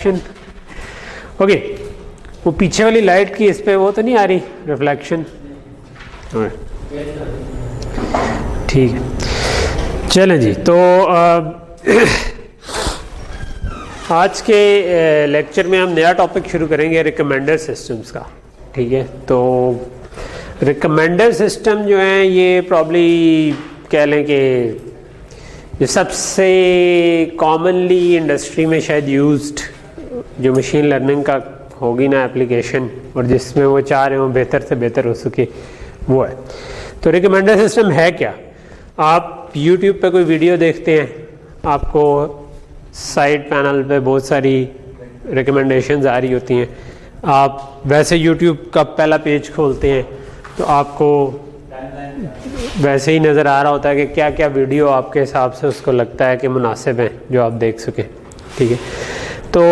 Okay वो पीछे वाली लाइट की इस पे वो तो नहीं आ रही रिफ्लेक्शन। ठीक है चलें जी। तो आज के लेक्चर में हम नया टॉपिक शुरू करेंगे रिकमेंडर सिस्टम्स का। ठीक है तो रिकमेंडर सिस्टम जो है ये प्रॉब्ली कह लें कि जो सबसे कॉमनली इंडस्ट्री में शायद यूज्ड जो मशीन लर्निंग का होगी ना एप्लीकेशन, और जिसमें वो चाह रहे हो बेहतर से बेहतर हो सके वो है। तो रिकमेंडर सिस्टम है क्या? आप YouTube पे कोई वीडियो देखते हैं, आपको साइड पैनल पे बहुत सारी रिकमेंडेशंस आ रही होती हैं। आप वैसे YouTube का पहला पेज खोलते हैं तो आपको वैसे ही नज़र आ रहा होता है कि क्या क्या वीडियो आपके हिसाब से उसको लगता है कि मुनासिब हैं जो आप देख सकें। ठीक है तो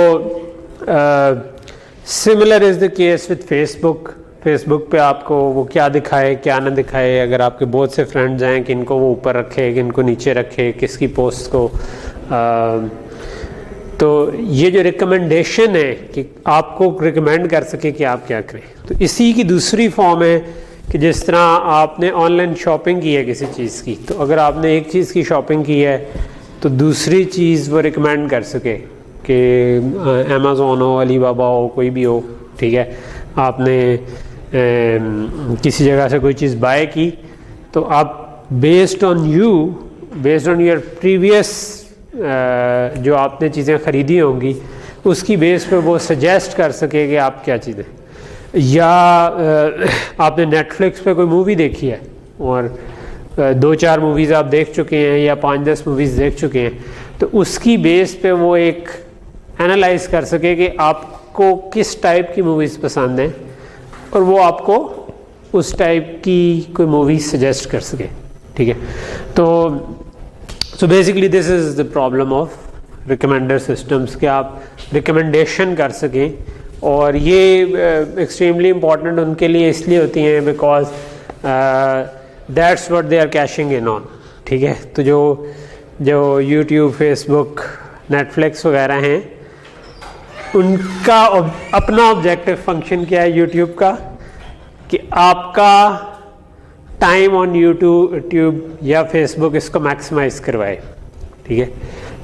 similar is the case with Facebook पे आपको वो क्या दिखाए क्या ना दिखाए। अगर आपके बहुत से फ्रेंड्स हैं कि इनको वो ऊपर रखे कि इनको नीचे रखे किसकी पोस्ट को, तो ये जो रिकमेंडेशन है कि आपको रिकमेंड कर सके कि आप क्या करें, तो इसी की दूसरी फॉर्म है कि जिस तरह आपने ऑनलाइन शॉपिंग की है किसी चीज़ की, तो अगर आपने एक चीज़ की शॉपिंग की है तो दूसरी चीज़ वो रिकमेंड कर सके कि अमेज़ॉन हो, अलीबाबा हो, कोई भी हो। ठीक है आपने किसी जगह से कोई चीज़ बाय की तो आप बेस्ड ऑन योर प्रीवियस जो आपने चीज़ें ख़रीदी होंगी उसकी बेस पे वो सजेस्ट कर सके कि आप क्या चीज़ें, या आपने नेटफ्लिक्स पे कोई मूवी देखी है और 2-4 मूवीज़ आप देख चुके हैं या 5-10 मूवीज़ देख चुके हैं, तो उसकी बेस पे वो एक एनालाइज कर सके कि आपको किस टाइप की मूवीज़ पसंद हैं और वो आपको उस टाइप की कोई मूवी सजेस्ट कर सके। ठीक है तो so basically this is the problem of recommender systems कि आप रिकमेंडेशन कर सकें, और ये एक्सट्रीमली इम्पॉर्टेंट उनके लिए इसलिए होती हैं because that's what they are cashing in on. ठीक है तो जो यूट्यूब, फेसबुक, नेटफ्लिक्स वगैरह हैं उनका अपना ऑब्जेक्टिव फंक्शन क्या है यूट्यूब का, कि आपका टाइम ऑन यूट्यूब या फेसबुक इसको मैक्सिमाइज करवाए। ठीक है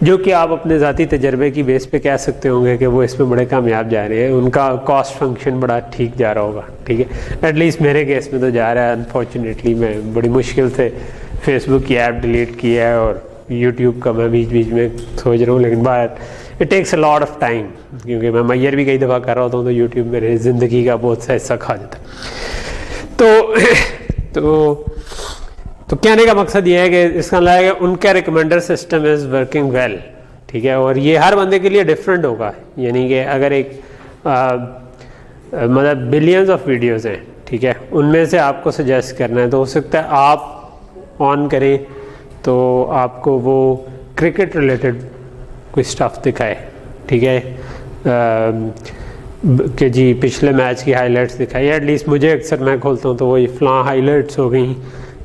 जो कि आप अपने ज़ाती तजर्बे की बेस पे कह सकते होंगे कि वो इसमें बड़े कामयाब जा रहे हैं, उनका कॉस्ट फंक्शन बड़ा ठीक जा रहा होगा। ठीक है एटलीस्ट मेरे केस में तो जा रहा है। अनफॉर्चुनेटली मैं बड़ी मुश्किल से फेसबुक की ऐप डिलीट की है और यूट्यूब का मैं बीच बीच में सोच रहा हूँ, लेकिन बात it takes a lot of time, क्योंकि मैं मैयर भी कई दफ़ा कर रहा होता हूँ तो यूट्यूब मेरे ज़िंदगी का बहुत सा हिस्सा खा देता तो कहने का मकसद ये है कि इसका मतलब है कि उनका recommender system is working well. ठीक है और ये हर बंदे के लिए डिफरेंट होगा, यानी कि अगर एक मतलब बिलियंस ऑफ वीडियोज़ हैं, ठीक है, उनमें से आपको सजेस्ट करना है तो हो सकता है आप ऑन करें तो आपको वो क्रिकेट रिलेटेड कोई स्टफ़ दिखाए। ठीक है कि जी पिछले मैच की हाइलाइट्स दिखाई, एटलीस्ट मुझे अक्सर मैं खोलता हूँ तो वही फ़लाँ हाइलाइट्स हो गई,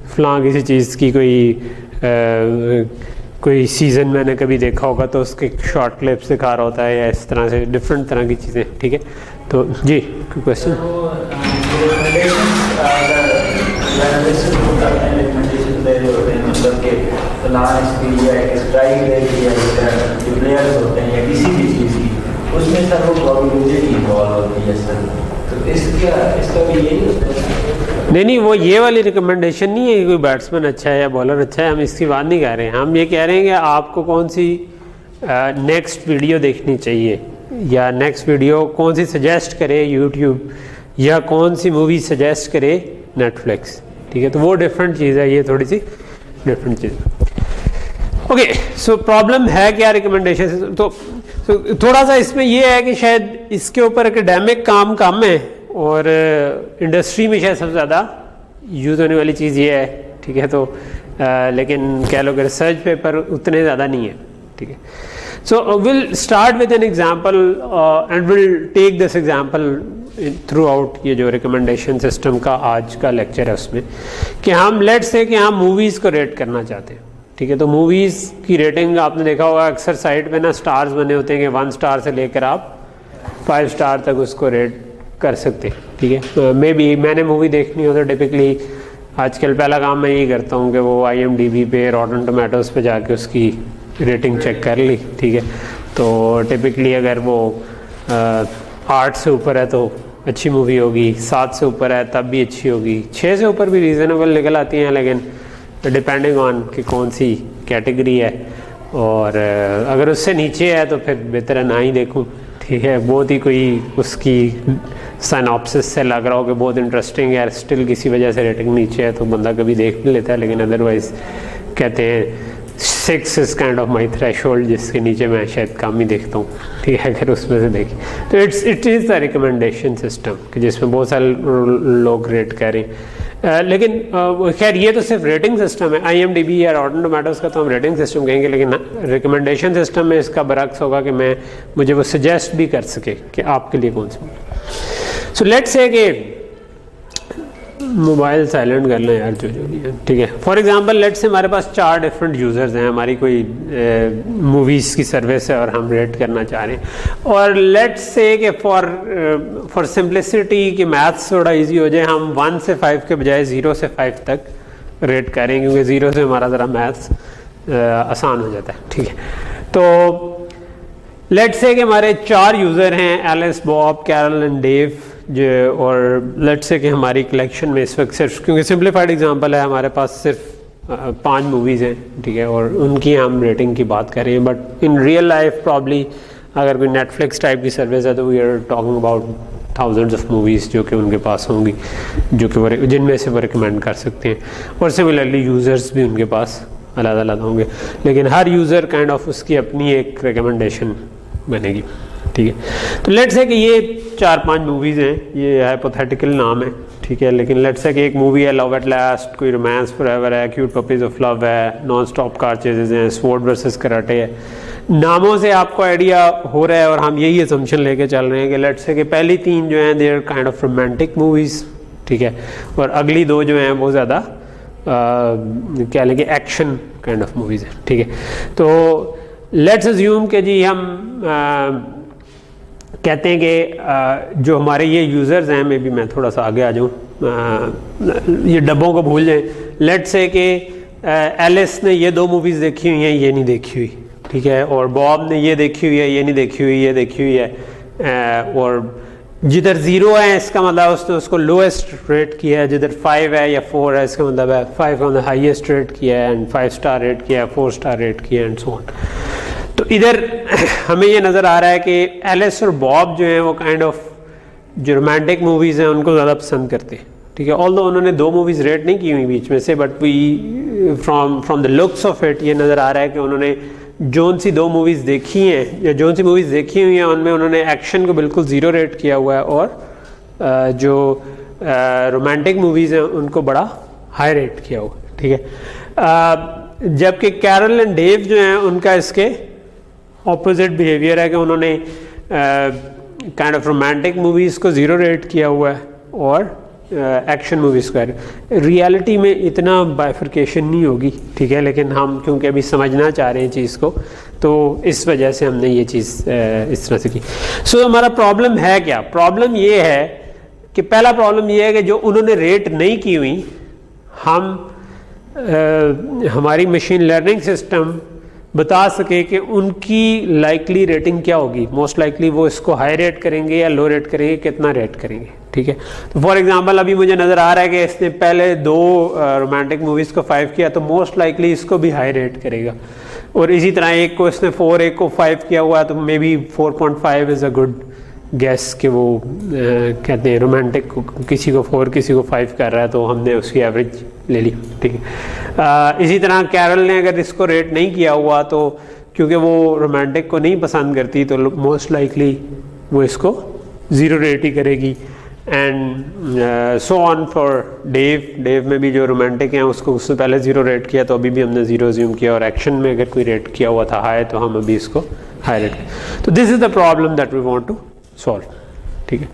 फ़लाँ किसी चीज़ की कोई सीज़न मैंने कभी देखा होगा तो उसके शॉर्ट क्लिप्स दिखा रहा होता है, या इस तरह से डिफरेंट तरह की चीज़ें। ठीक है तो जी कोई क्वेश्चन? उसमें सर वो प्रोबेबिलिटी इन्वॉल्व होती है सर, तो इसका भी यही होता है? नहीं वो ये वाली रिकमेंडेशन नहीं है कि कोई बैट्समैन अच्छा है या बॉलर अच्छा है, हम इसकी बात नहीं कर रहे हैं। हम ये कह रहे हैं कि आपको कौन सी नेक्स्ट वीडियो देखनी चाहिए, या नेक्स्ट वीडियो कौन सी सजेस्ट करे यूट्यूब, या कौन सी मूवी सजेस्ट करे नेटफ्लिक्स। ठीक है तो वो डिफरेंट चीज़ है, ये थोड़ी सी डिफरेंट चीज़। ओके सो प्रॉब्लम है क्या रिकमेंडेशन? तो थोड़ा सा इसमें ये है कि शायद इसके ऊपर एकेडमिक काम कम है और इंडस्ट्री में शायद सबसे ज़्यादा यूज़ होने वाली चीज़ ये है। ठीक है तो लेकिन कह लो कि रिसर्च पेपर उतने ज़्यादा नहीं है। ठीक है so will start with an example and will take this example throughout ये जो रिकमेंडेशन सिस्टम का आज का लेक्चर है उसमें, कि हम लेट्स से कि हम मूवीज़ को रेट करना चाहते हैं। ठीक है। तो मूवीज़ की रेटिंग आपने देखा होगा अक्सर साइट पे ना स्टार्स बने होते हैं कि 1 स्टार से लेकर आप 5 स्टार तक उसको रेट कर सकते हैं, ठीक है। तो मैंने मूवी देखनी हो तो टिपिकली आजकल पहला काम मैं यही करता हूँ कि वो IMDb पे रॉटन टोमेटोज़ पे जाके उसकी रेटिंग चेक कर ली, ठीक है। तो टिपिकली अगर वो 8 से ऊपर है तो अच्छी मूवी होगी, 7 से ऊपर है तब भी अच्छी होगी, 6 से ऊपर भी रीज़नेबल निकल आती हैं, लेकिन डिपेंडिंग ऑन कि कौन सी कैटेगरी है। और अगर उससे नीचे है तो फिर बेहतर है ना ही देखूं, ठीक है। बहुत ही कोई उसकी साइनॉप्सिस से लग रहा हो कि बहुत इंटरेस्टिंग है, स्टिल किसी वजह से रेटिंग नीचे है तो बंदा कभी देख भी लेता है, लेकिन अदरवाइज़ कहते हैं 6 is kind of my threshold, जिसके नीचे मैं शायद कम ही देखता हूँ, ठीक है। अगर उसमें से देखें तो it is the recommendation system कि जिसमें बहुत सारे लोग रेट करें। लेकिन खैर ये तो सिर्फ रेटिंग सिस्टम है, IMDb या रॉटन टोमेटोज़ का तो हम रेटिंग सिस्टम कहेंगे, लेकिन रिकमेंडेशन सिस्टम में इसका बरक्स होगा कि मुझे वो सजेस्ट भी कर सके कि आपके लिए कौन सी। सो लेट्स से कि मोबाइल साइलेंट कर लें यार, जो नहीं है, ठीक है। फॉर एग्जांपल लेट्स से हमारे पास 4 डिफरेंट यूज़र्स हैं, हमारी कोई मूवीज़ की सर्विस है और हम रेट करना चाह रहे हैं। और लेट्स से कि फॉर सिंपलिसिटी कि मैथ्स थोड़ा इजी हो जाए, हम 1 से 5 के बजाय 0 से 5 तक रेट करें, क्योंकि 0 से हमारा ज़रा मैथ्स आसान हो जाता है, ठीक है। तो लेट्स से कि हमारे 4 यूज़र हैं, Alice, Bob, Carol and Dave, जो और लेट्स से कि हमारी कलेक्शन में इस वक्त सिर्फ, क्योंकि सिंपलीफाइड एग्जांपल है, हमारे पास सिर्फ 5 मूवीज़ हैं, ठीक है, और उनकी हम रेटिंग की बात कर रहे हैं। But in real life probably अगर कोई नेटफ्लिक्स टाइप की सर्विस है तो we are talking about thousands of movies जो कि उनके पास होंगी, जो कि वो जिनमें से वो रिकमेंड कर सकते हैं। और सिमिलरली यूज़र्स भी उनके पास अलग अलग होंगे, लेकिन हर यूज़र काइंड ऑफ उसकी अपनी एक रिकमेंडेशन बनेगी, ठीक है। तो लेट्स से कि ये 4-5 मूवीज़ हैं, ये हाइपोथेटिकल नाम है, ठीक है। लेकिन लेट्स से कि एक मूवी है लव एट लास्ट, कोई रोमांस फॉरएवर है, क्यूट पपीज़ ऑफ लव है, नॉन स्टॉप कार चेजेस हैं, स्वॉर्ड वर्सेस कराटे है। नामों से आपको आइडिया हो रहा है और हम यही असम्पशन लेके चल रहे हैं कि लेट्स से कि पहली 3 जो हैं they are kind of romantic movies, ठीक है, और अगली 2 जो हैं वो ज़्यादा क्या लेंगे एक्शन काइंड ऑफ मूवीज़ हैं, ठीक है। तो लेट्स अज्यूम कि जी हम कहते हैं कि जो हमारे ये यूज़र्स हैं, मे बी मैं थोड़ा सा आगे आ जाऊँ, ये डब्बों को भूल जाएं। लेट्स से कि एलिस ने ये 2 मूवीज़ देखी हुई हैं, ये नहीं देखी हुई, ठीक है, और बॉब ने ये देखी हुई है, ये नहीं देखी हुई, ये देखी हुई है। और जिधर 0 है इसका मतलब उसने उसको लोएस्ट रेट किया है, जिधर 5 है या 4 है इसका मतलब है 5 ऑन द हाईएस्ट रेट किया है, एंड 5 स्टार रेट किया है, 4 स्टार रेट किया है, एंड सो ऑन। तो इधर हमें ये नज़र आ रहा है कि एलिस और बॉब जो हैं वो काइंड ऑफ जो रोमांटिक मूवीज़ हैं उनको ज़्यादा पसंद करते हैं, ठीक है। ऑल्दो उन्होंने 2 मूवीज़ रेट नहीं की हुई बीच में से, but we from the looks of it ये नज़र आ रहा है कि उन्होंने जोन सी 2 मूवीज़ देखी हैं या जोन सी मूवीज़ देखी हुई हैं उनमें उन्होंने एक्शन को बिल्कुल 0 रेट किया हुआ है, और जो रोमांटिक मूवीज़ हैं उनको बड़ा हाई रेट किया हुआ है, ठीक है। जबकि कैरल एंड डेव जो हैं उनका इसके ऑपोजिट बिहेवियर है कि उन्होंने काइंड ऑफ रोमांटिक मूवीज़ को 0 रेट किया हुआ है और एक्शन मूवीज़ का। रियलिटी में इतना बाइफर्केशन नहीं होगी, ठीक है, लेकिन हम क्योंकि अभी समझना चाह रहे हैं चीज़ को, तो इस वजह से हमने ये चीज़ इस तरह से की। सो हमारा प्रॉब्लम है क्या? प्रॉब्लम ये है कि पहला प्रॉब्लम ये है कि जो उन्होंने रेट नहीं की हुई, हमारी मशीन लर्निंग सिस्टम बता सके कि उनकी लाइकली रेटिंग क्या होगी। मोस्ट लाइकली वो इसको हाई रेट करेंगे या लो रेट करेंगे, कितना रेट करेंगे, ठीक है। तो फॉर एग्जांपल अभी मुझे नज़र आ रहा है कि इसने पहले 2 रोमांटिक मूवीज़ को 5 किया, तो मोस्ट लाइकली इसको भी हाई रेट करेगा। और इसी तरह एक को इसने 4, एक को 5 किया हुआ, तो may be 4.5 is a good gas कि वो कहते हैं रोमांटिक को किसी को 4 किसी को 5 कर रहा है, तो हमने उसकी एवरेज ले ली, ठीक है। इसी तरह कैरल ने अगर इसको रेट नहीं किया हुआ, तो क्योंकि वो रोमांटिक को नहीं पसंद करती, तो मोस्ट लाइकली वो इसको 0 रेट ही करेगी। And so on for Dave में भी जो रोमांटिक हैं उसको उससे पहले 0 रेट किया, तो अभी भी हमने 0 ज़्यूम किया, और एक्शन में अगर कोई रेट किया हुआ था हाई, तो हम अभी इसको हाई रेट किया। तो this is the problem that we want to solve, ठीक है।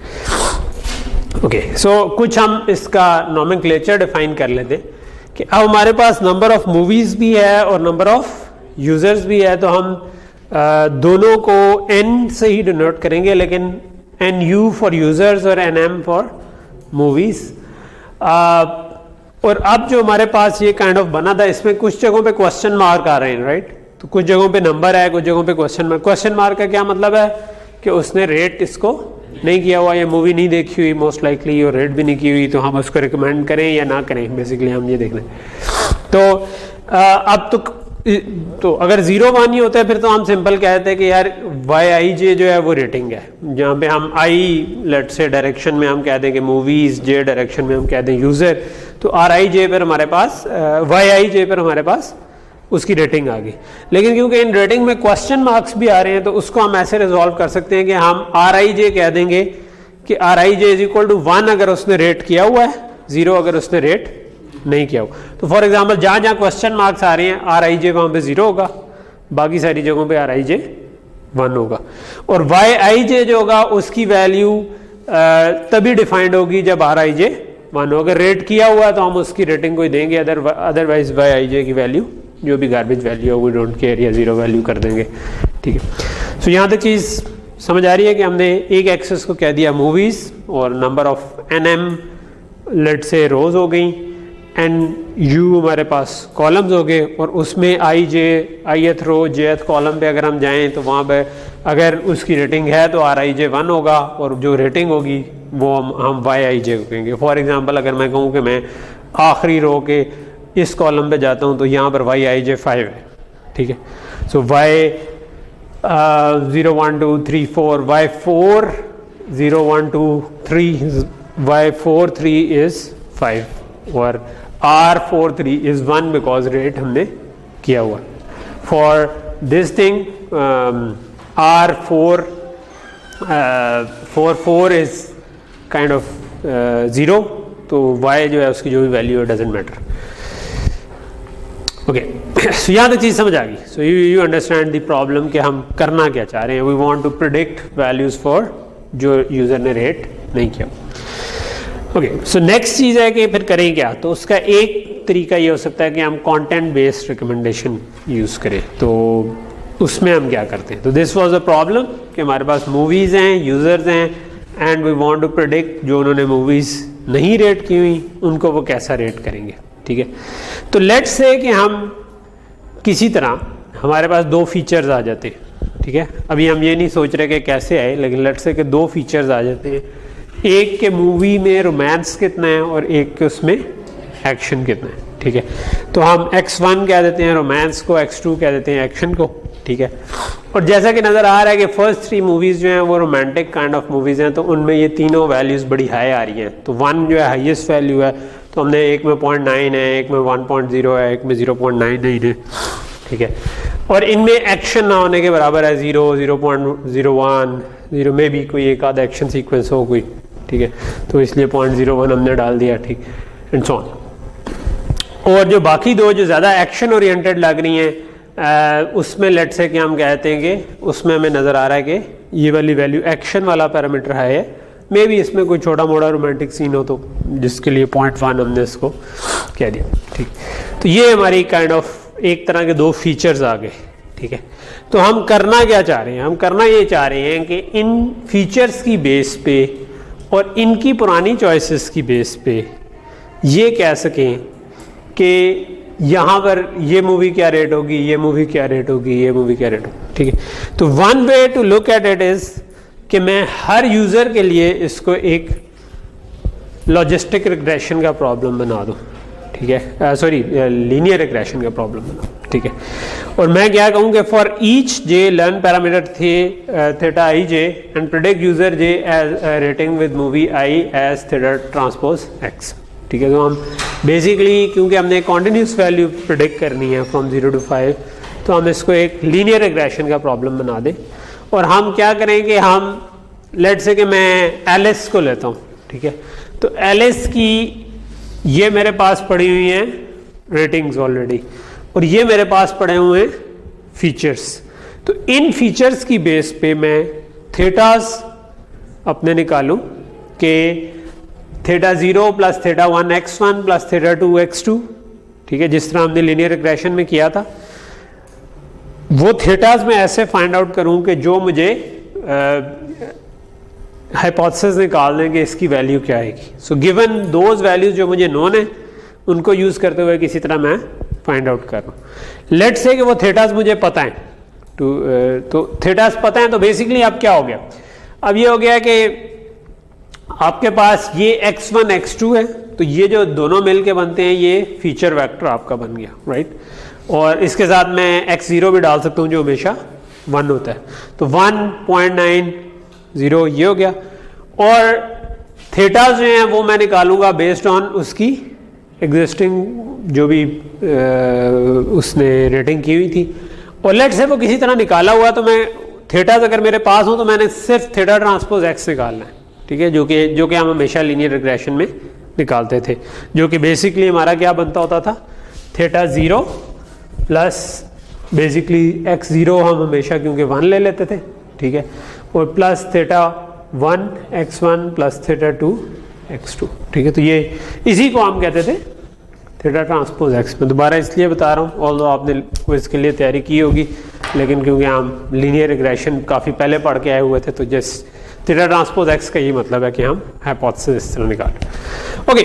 ओके, सो कुछ हम इसका नॉमेनक्लेचर डिफाइन कर लेते कि अब हमारे पास नंबर ऑफ मूवीज़ भी है और नंबर ऑफ यूज़र्स भी है, तो हम दोनों को n से ही डिनोट करेंगे, लेकिन NU फॉर यूज़र्स और NM फॉर मूवीज़। और अब जो हमारे पास ये काइंड ऑफ बना था, इसमें कुछ जगहों पे क्वेश्चन मार्क आ रहे हैं, राइट? तो कुछ जगहों पे नंबर है, कुछ जगहों पे क्वेश्चन मार्क। क्वेश्चन मार्क का क्या मतलब है कि उसने रेट इसको नहीं किया हुआ, या मूवी नहीं देखी हुई मोस्ट लाइकली, और रेट भी नहीं की हुई, तो हम उसको रिकमेंड करें या ना करें, बेसिकली हम ये देख लें। तो अब तो अगर 0 1 ही होता है फिर तो हम सिंपल कहते हैं कि यार YIJ जो है वो रेटिंग है, जहाँ पे हम I लेट से डायरेक्शन में हम कह दें कि मूवीज़, J डायरेक्शन में हम कह दें यूज़र, तो RIJ पर हमारे पास YIJ पर हमारे पास उसकी रेटिंग आ गई। लेकिन क्योंकि इन रेटिंग में क्वेश्चन मार्क्स भी आ रहे हैं, तो उसको हम ऐसे रिजॉल्व कर सकते हैं कि हम RIJ कह देंगे कि RIJ इज इक्वल टू 1 अगर उसने रेट किया हुआ है, 0 अगर उसने रेट नहीं किया हुआ। तो फॉर एग्जांपल जहाँ जहाँ क्वेश्चन मार्क्स आ रहे हैं RIJ वहाँ पे 0 होगा, बाकी सारी जगहों पे RIJ 1 होगा। और YIJ जो होगा उसकी वैल्यू तभी डिफाइंड होगी जब RIJ 1 हो। अगर रेट किया हुआ है तो हम उसकी रेटिंग को ही देंगे, अदरवाइज YIJ की वैल्यू जो भी गार्बेज वैल्यू है वो डोंट केयर, या 0 वैल्यू कर देंगे, ठीक है। सो यहाँ तक चीज़ समझ आ रही है कि हमने एक एक्सेस को कह दिया मूवीज़, और नंबर ऑफ NM लेट से रोज हो गई, NU हमारे पास कॉलम्स हो गए, और उसमें ith रो jth कॉलम पे अगर हम जाएं तो वहाँ पे अगर उसकी रेटिंग है तो RIJ 1 होगा, और जो रेटिंग होगी वो हम YIJ को कहेंगे। फॉर एग्जांपल अगर मैं कहूँ कि मैं आखिरी रो के इस कॉलम पे जाता हूँ तो यहाँ पर YIJ 5 है, ठीक है। सो Y 0 1 2 3 4 Y4 0 1 2 3 Y4 3 is 5 और R4 3 is 1 बिकॉज रेट हमने किया हुआ। For this thing R4 4 is kind of 0, तो Y जो है उसकी जो भी वैल्यू है डजेंट मैटर। ओके, सो यहाँ तक चीज़ समझ आ गई। So you understand the problem कि हम करना क्या चाह रहे हैं। We want to predict values for जो यूज़र ने रेट नहीं किया। ओके, सो नेक्स्ट चीज़ है कि फिर करें क्या। तो उसका एक तरीका ये हो सकता है कि हम कंटेंट बेस्ड रिकमेंडेशन यूज़ करें। तो उसमें हम क्या करते हैं, तो दिस वाज अ प्रॉब्लम कि हमारे पास मूवीज़ हैं, यूज़र्स हैं, and we want to predict जो उन्होंने मूवीज़ नहीं रेट की हुई उनको वो कैसा रेट करेंगे, ठीक है। तो लेट्स से कि हम किसी तरह हमारे पास 2 फीचर्स आ जाते हैं, ठीक है। अभी हम ये नहीं सोच रहे कि कैसे आए, लेकिन लेट्स से कि 2 फीचर्स आ जाते हैं। एक के मूवी में रोमांस कितना है और एक के उसमें एक्शन कितना है, ठीक है। तो हम X1 कह देते हैं रोमांस को, X2 कह देते हैं एक्शन को, ठीक है। और जैसा कि नज़र आ रहा है कि फर्स्ट 3 मूवीज़ जो हैं वो रोमांटिक काइंड ऑफ मूवीज़ हैं, तो उनमें ये तीनों वैल्यूज़ बड़ी हाई आ रही हैं। तो 1 जो है हाईएस्ट वैल्यू है, तो हमने एक में 0.9 है, एक में 1.0 है, एक में 0.99 है, ठीक है। और इनमें एक्शन ना होने के बराबर है 0, 0.01, 0 में भी कोई एक आधा एक्शन सीक्वेंस हो कोई, ठीक है। तो इसलिए 0.01 हमने डाल दिया, ठीक, एंड सो ऑन। और जो बाकी 2 जो ज़्यादा एक्शन ओरिएंटेड लग रही हैं उसमें लेट्स से कि हम कहते हैं कि उसमें हमें नज़र आ रहा है कि ये वाली वैल्यू एक्शन वाला पैरामीटर है, मे भी इसमें कोई छोटा मोटा रोमांटिक सीन हो तो जिसके लिए 0.1 हमने इसको कह दिया, ठीक। तो ये हमारी काइंड ऑफ एक तरह के 2 फीचर्स आ गए, ठीक है। तो हम करना क्या चाह रहे हैं, हम करना ये चाह रहे हैं कि इन फीचर्स की बेस पे और इनकी पुरानी चॉइसेस की बेस पे ये कह सकें कि यहाँ पर ये मूवी क्या रेट होगी, ये मूवी क्या रेट होगी, ये मूवी क्या रेट होगी, ठीक है। तो one way to look at it is कि मैं हर यूज़र के लिए इसको एक लॉजिस्टिक रिग्रेशन का प्रॉब्लम बना दूँ, ठीक है, सॉरी लीनियर रिग्रेशन का प्रॉब्लम बना, ठीक है। और मैं क्या कहूँ कि for each J learn parameter theta I J and predict user J as rating with movie I as theta transpose X, ठीक है। तो हम बेसिकली क्योंकि हमने कॉन्टिन्यूस वैल्यू प्रेडिक्ट करनी है फ्रॉम 0 to 5, तो हम इसको एक लीनियर रिग्रेशन का प्रॉब्लम बना दें। और हम क्या करेंगे, हम लेट से कि मैं एलिस को लेता हूँ, ठीक है। तो एलिस की ये मेरे पास पड़ी हुई हैं रेटिंग्स ऑलरेडी, और ये मेरे पास पड़े हुए हैं फीचर्स। तो इन फीचर्स की बेस पे मैं थीटास अपने निकालूं कि theta 0 plus theta 1 x1 plus theta 2 x2 ठीक है, जिस तरह हमने लीनियर रिग्रेशन में किया था, वो थीटास में ऐसे फाइंड आउट करूं कि जो मुझे हाइपोथेसिस निकाल दें कि इसकी वैल्यू क्या आएगी। सो गिवन दोज वैल्यूज जो मुझे नोन है, उनको यूज़ करते हुए किसी तरह मैं फाइंड आउट कर रहा हूँ। लेट्स से कि वो थीटास मुझे पता है, तो थीटास पता है, तो बेसिकली अब क्या हो गया, अब ये हो गया कि आपके पास ये x1 x2 है, तो ये जो दोनों मिल के बनते हैं ये फीचर वेक्टर आपका बन गया, राइट। और इसके साथ मैं x0 भी डाल सकता हूँ जो हमेशा 1 होता है, तो 1.90 ये हो गया। और थीटास जो हैं वो मैं निकालूंगा बेस्ड ऑन उसकी एग्जिस्टिंग जो भी उसने रेटिंग की हुई थी। और लेट से वो किसी तरह निकाला हुआ, तो मैं थीटास अगर मेरे पास हो तो मैंने सिर्फ थीटा ट्रांसपोज एक्स निकालना है, ठीक है, जो कि हम हमेशा लीनियर रिग्रेशन में निकालते थे, जो कि बेसिकली हमारा क्या बनता होता था, थीटा 0 प्लस बेसिकली x0 हम हमेशा क्योंकि 1 ले लेते थे, ठीक है, और plus theta 1 x1 plus theta 2 x2, ठीक है। तो ये इसी को हम कहते थे थीटा ट्रांसपोज एक्स। में दोबारा इसलिए बता रहा हूँ, ऑल्दो आपने क्विज के लिए तैयारी की होगी, लेकिन क्योंकि हम लीनियर रिग्रेशन काफ़ी पहले पढ़ के आए हुए थे, तो जस्ट थीटा ट्रांसपोज एक्स का ये मतलब है कि हम हाइपोथेसिस इस तरह निकालें। ओके,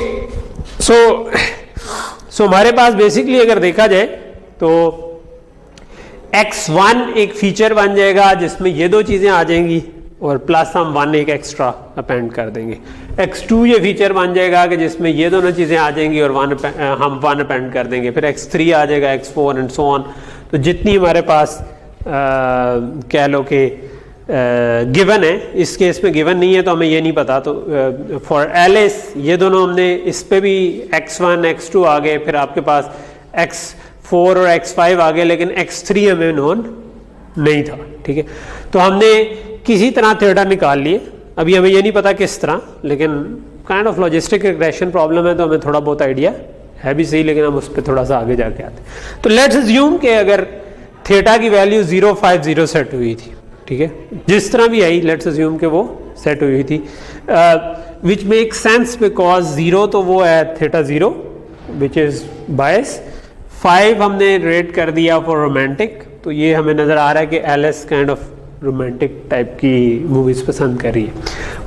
सो हमारे पास बेसिकली अगर देखा जाए तो x1 एक फीचर बन जाएगा जिसमें ये दो चीज़ें आ जाएंगी, और प्लस हम 1 एक एक्स्ट्रा अपेंड कर देंगे। x2 ये फीचर बन जाएगा कि जिसमें ये दोनों चीज़ें आ जाएंगी और हम 1 अपेंड कर देंगे। फिर x3 आ जाएगा, x4 एंड सो ऑन। तो जितनी हमारे पास कह लो कि गिवन है, इस केस में गिवन नहीं है तो हमें ये नहीं पता, तो फॉर एलिस ये दोनों हमने इस पे भी x1 x2 आ गए, फिर आपके पास x4 और x5 आ गए, लेकिन x3 हमें नोन नहीं था, ठीक है। तो हमने किसी तरह थीटा निकाल लिए, अभी हमें ये नहीं पता किस तरह, लेकिन kind of logistic regression problem है तो हमें थोड़ा बहुत आइडिया है भी सही, लेकिन हम उस पर थोड़ा सा आगे जाके आते हैं। तो लेट्स अज्यूम कि अगर थीटा की वैल्यू 050 सेट हुई थी, ठीक है, जिस तरह भी आई, लेट्स अज्यूम कि वो सेट हुई थी, विच मेक सेंस बिकॉज 0 तो वो है थीटा 0 विच इज बायस, 5 हमने रेट कर दिया फॉर रोमांटिक, तो ये हमें नज़र आ रहा है कि Alice kind of romantic type की मूवीज़ पसंद कर रही है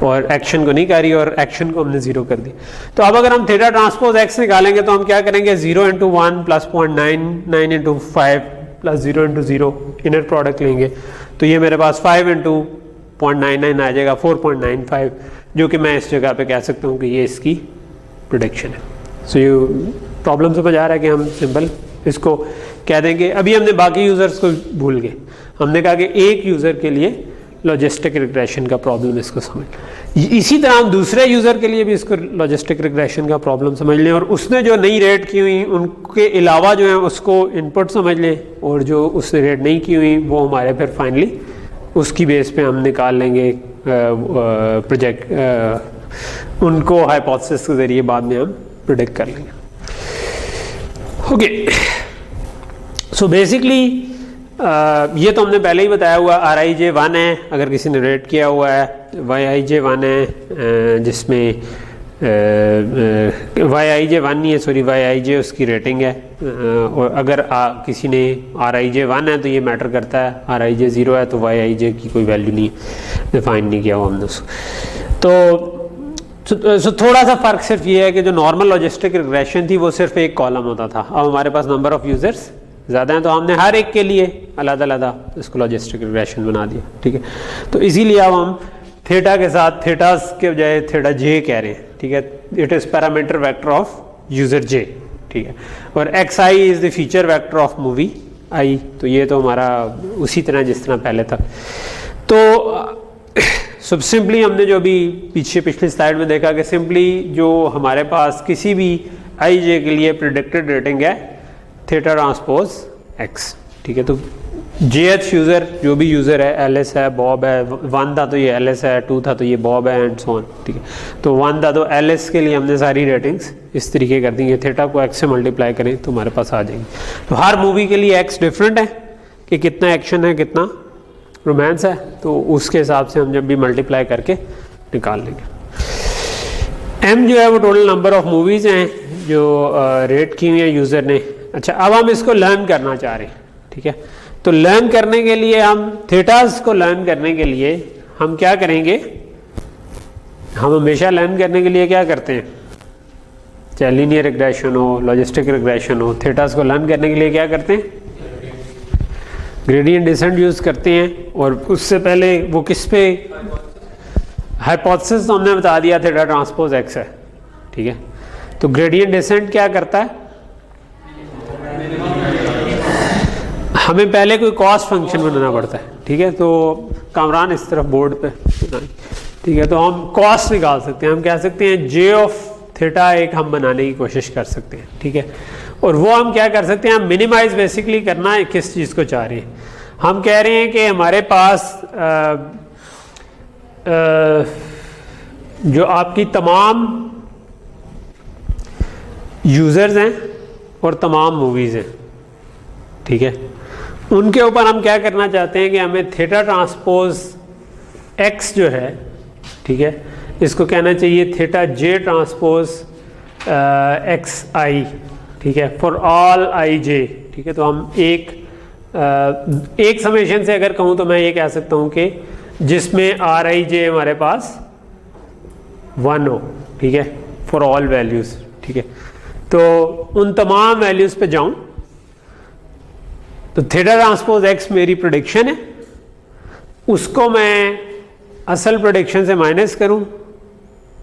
और एक्शन को नहीं कर रही, और एक्शन को हमने 0 कर दिया। तो अब अगर हम थीटा ट्रांसपोज एक्स निकालेंगे तो हम क्या करेंगे, 0 × 1 प्लस 0.99 × 5 प्लस 0 × 0 इनर प्रोडक्ट लेंगे, तो ये मेरे पास 5 × 0.99 आ जाएगा 4.95, जो कि मैं इस जगह पे कह सकता हूँ कि ये इसकी प्रेडिक्शन है। सो ये प्रॉब्लम समझ आ रहा है कि हम सिंपल इसको कह देंगे। अभी हमने बाकी यूज़र्स को भूल गए, हमने कहा कि एक यूज़र के लिए लॉजिस्टिक रिग्रेशन का प्रॉब्लम इसको समझ, इसी तरह हम दूसरे यूज़र के लिए भी इसको लॉजिस्टिक रिग्रेशन का प्रॉब्लम समझ लें, और उसने जो नई रेट की हुई उनके अलावा जो है उसको इनपुट समझ लें, और जो उसने रेट नहीं की हुई वो हमारे फिर फाइनली उसकी बेस पे हम निकाल लेंगे प्रोजेक्ट, उनको हाइपोथेसिस के ज़रिए बाद में हम प्रिडिक्ट कर लेंगे। ओके, सो बेसिकली ये तो हमने पहले ही बताया हुआ, RIJ1 है अगर किसी ने रेट किया हुआ है, YIJ1 है जिसमें YIJ1 नहीं है, सॉरी YIJ उसकी रेटिंग है, और अगर किसी ने RIJ1 है तो ये मैटर करता है, RIJ0 है तो YIJ की कोई वैल्यू नहीं डिफाइन नहीं किया हुआ हमने उसको। तो थोड़ा सा फ़र्क सिर्फ ये है कि जो नॉर्मल लॉजिस्टिक रिग्रेशन थी वो सिर्फ एक कॉलम होता था, अब हमारे पास नंबर ऑफ़ यूज़र्स ज़्यादा हैं तो हमने हर एक के लिए अलग-अलग इसको लॉजिस्टिक रिग्रेशन बना दिया, ठीक है। तो इसीलिए अब हम थीटा के साथ थीटास के बजाय थीटा जे कह रहे हैं, ठीक है, it is parameter vector of user J, ठीक है, और xi is the feature vector of movie I, तो ये तो हमारा उसी तरह जिस तरह पहले था। तो सब सिंपली हमने जो भी पिछली स्लाइड में देखा कि सिंपली जो हमारे पास किसी भी आई जे के लिए प्रिडिक्टेड रेटिंग है थीटा ट्रांसपोज एक्स, ठीक है। तो JH यूज़र जो भी यूज़र है, एलिस है, बॉब है, 1 था तो ये एलिस है, 2 था तो ये बॉब है एंड सो ऑन, ठीक है। तो 1 था तो एलिस के लिए हमने सारी रेटिंग्स इस तरीके कर दी है, थीटा को एक्स से मल्टीप्लाई करें तो हमारे पास आ जाएंगे। तो हर मूवी के लिए एक्स डिफरेंट है कि कितना एक्शन है कितना रोमांस है, तो उसके हिसाब से हम जब भी मल्टीप्लाई करके निकाल लेंगे। M जो है वो टोटल नंबर ऑफ मूवीज़ हैं जो रेट की हुई है यूज़र ने। अच्छा, अब हम इसको लर्न करना चाह रहे हैं, ठीक है। तो लर्न करने के लिए हम थीटास को लर्न करने के लिए हम क्या करेंगे, हम हमेशा लर्न करने के लिए क्या करते हैं, चाहे लीनियर रिग्रेशन हो, लॉजिस्टिक रिग्रेशन हो, थीटास को लर्न करने के लिए क्या करते हैं, ग्रेडियंट डिसेंट यूज़ करते हैं। और उससे पहले वो किस पे, हाइपोथेसिस तो हमने बता दिया थीटा ट्रांसपोज एक्स है, ठीक है। तो ग्रेडियंट डिसेंट क्या करता है, हमें पहले कोई कॉस्ट फंक्शन बनाना पड़ता है, ठीक है। तो कामरान इस तरफ बोर्ड पे, ठीक है। तो हम कॉस्ट निकाल सकते हैं, हम कह सकते हैं जे ऑफ थीटा एक हम बनाने की कोशिश कर सकते हैं, ठीक है। और वो हम क्या कर सकते हैं, हम मिनिमाइज बेसिकली करना है किस चीज़ को चाह रहे हैं, हम कह रहे हैं कि हमारे पास जो आपकी तमाम यूज़र्स हैं और तमाम मूवीज़ हैं, ठीक है, उनके ऊपर हम क्या करना चाहते हैं कि हमें थीटा ट्रांसपोज एक्स जो है, ठीक है, इसको कहना चाहिए थीटा जे ट्रांसपोज एक्स आई, ठीक है, फॉर ऑल आई जे, ठीक है। तो हम एक समेशन से अगर कहूँ तो मैं ये कह सकता हूँ कि जिसमें आर आई जे हमारे पास 1 हो, ठीक है, फॉर ऑल वैल्यूज़, ठीक है। तो उन तमाम वैल्यूज़ पे जाऊँ तो थीटा ट्रांसपोज एक्स मेरी प्रेडिक्शन है, उसको मैं असल प्रेडिक्शन से माइनस करूं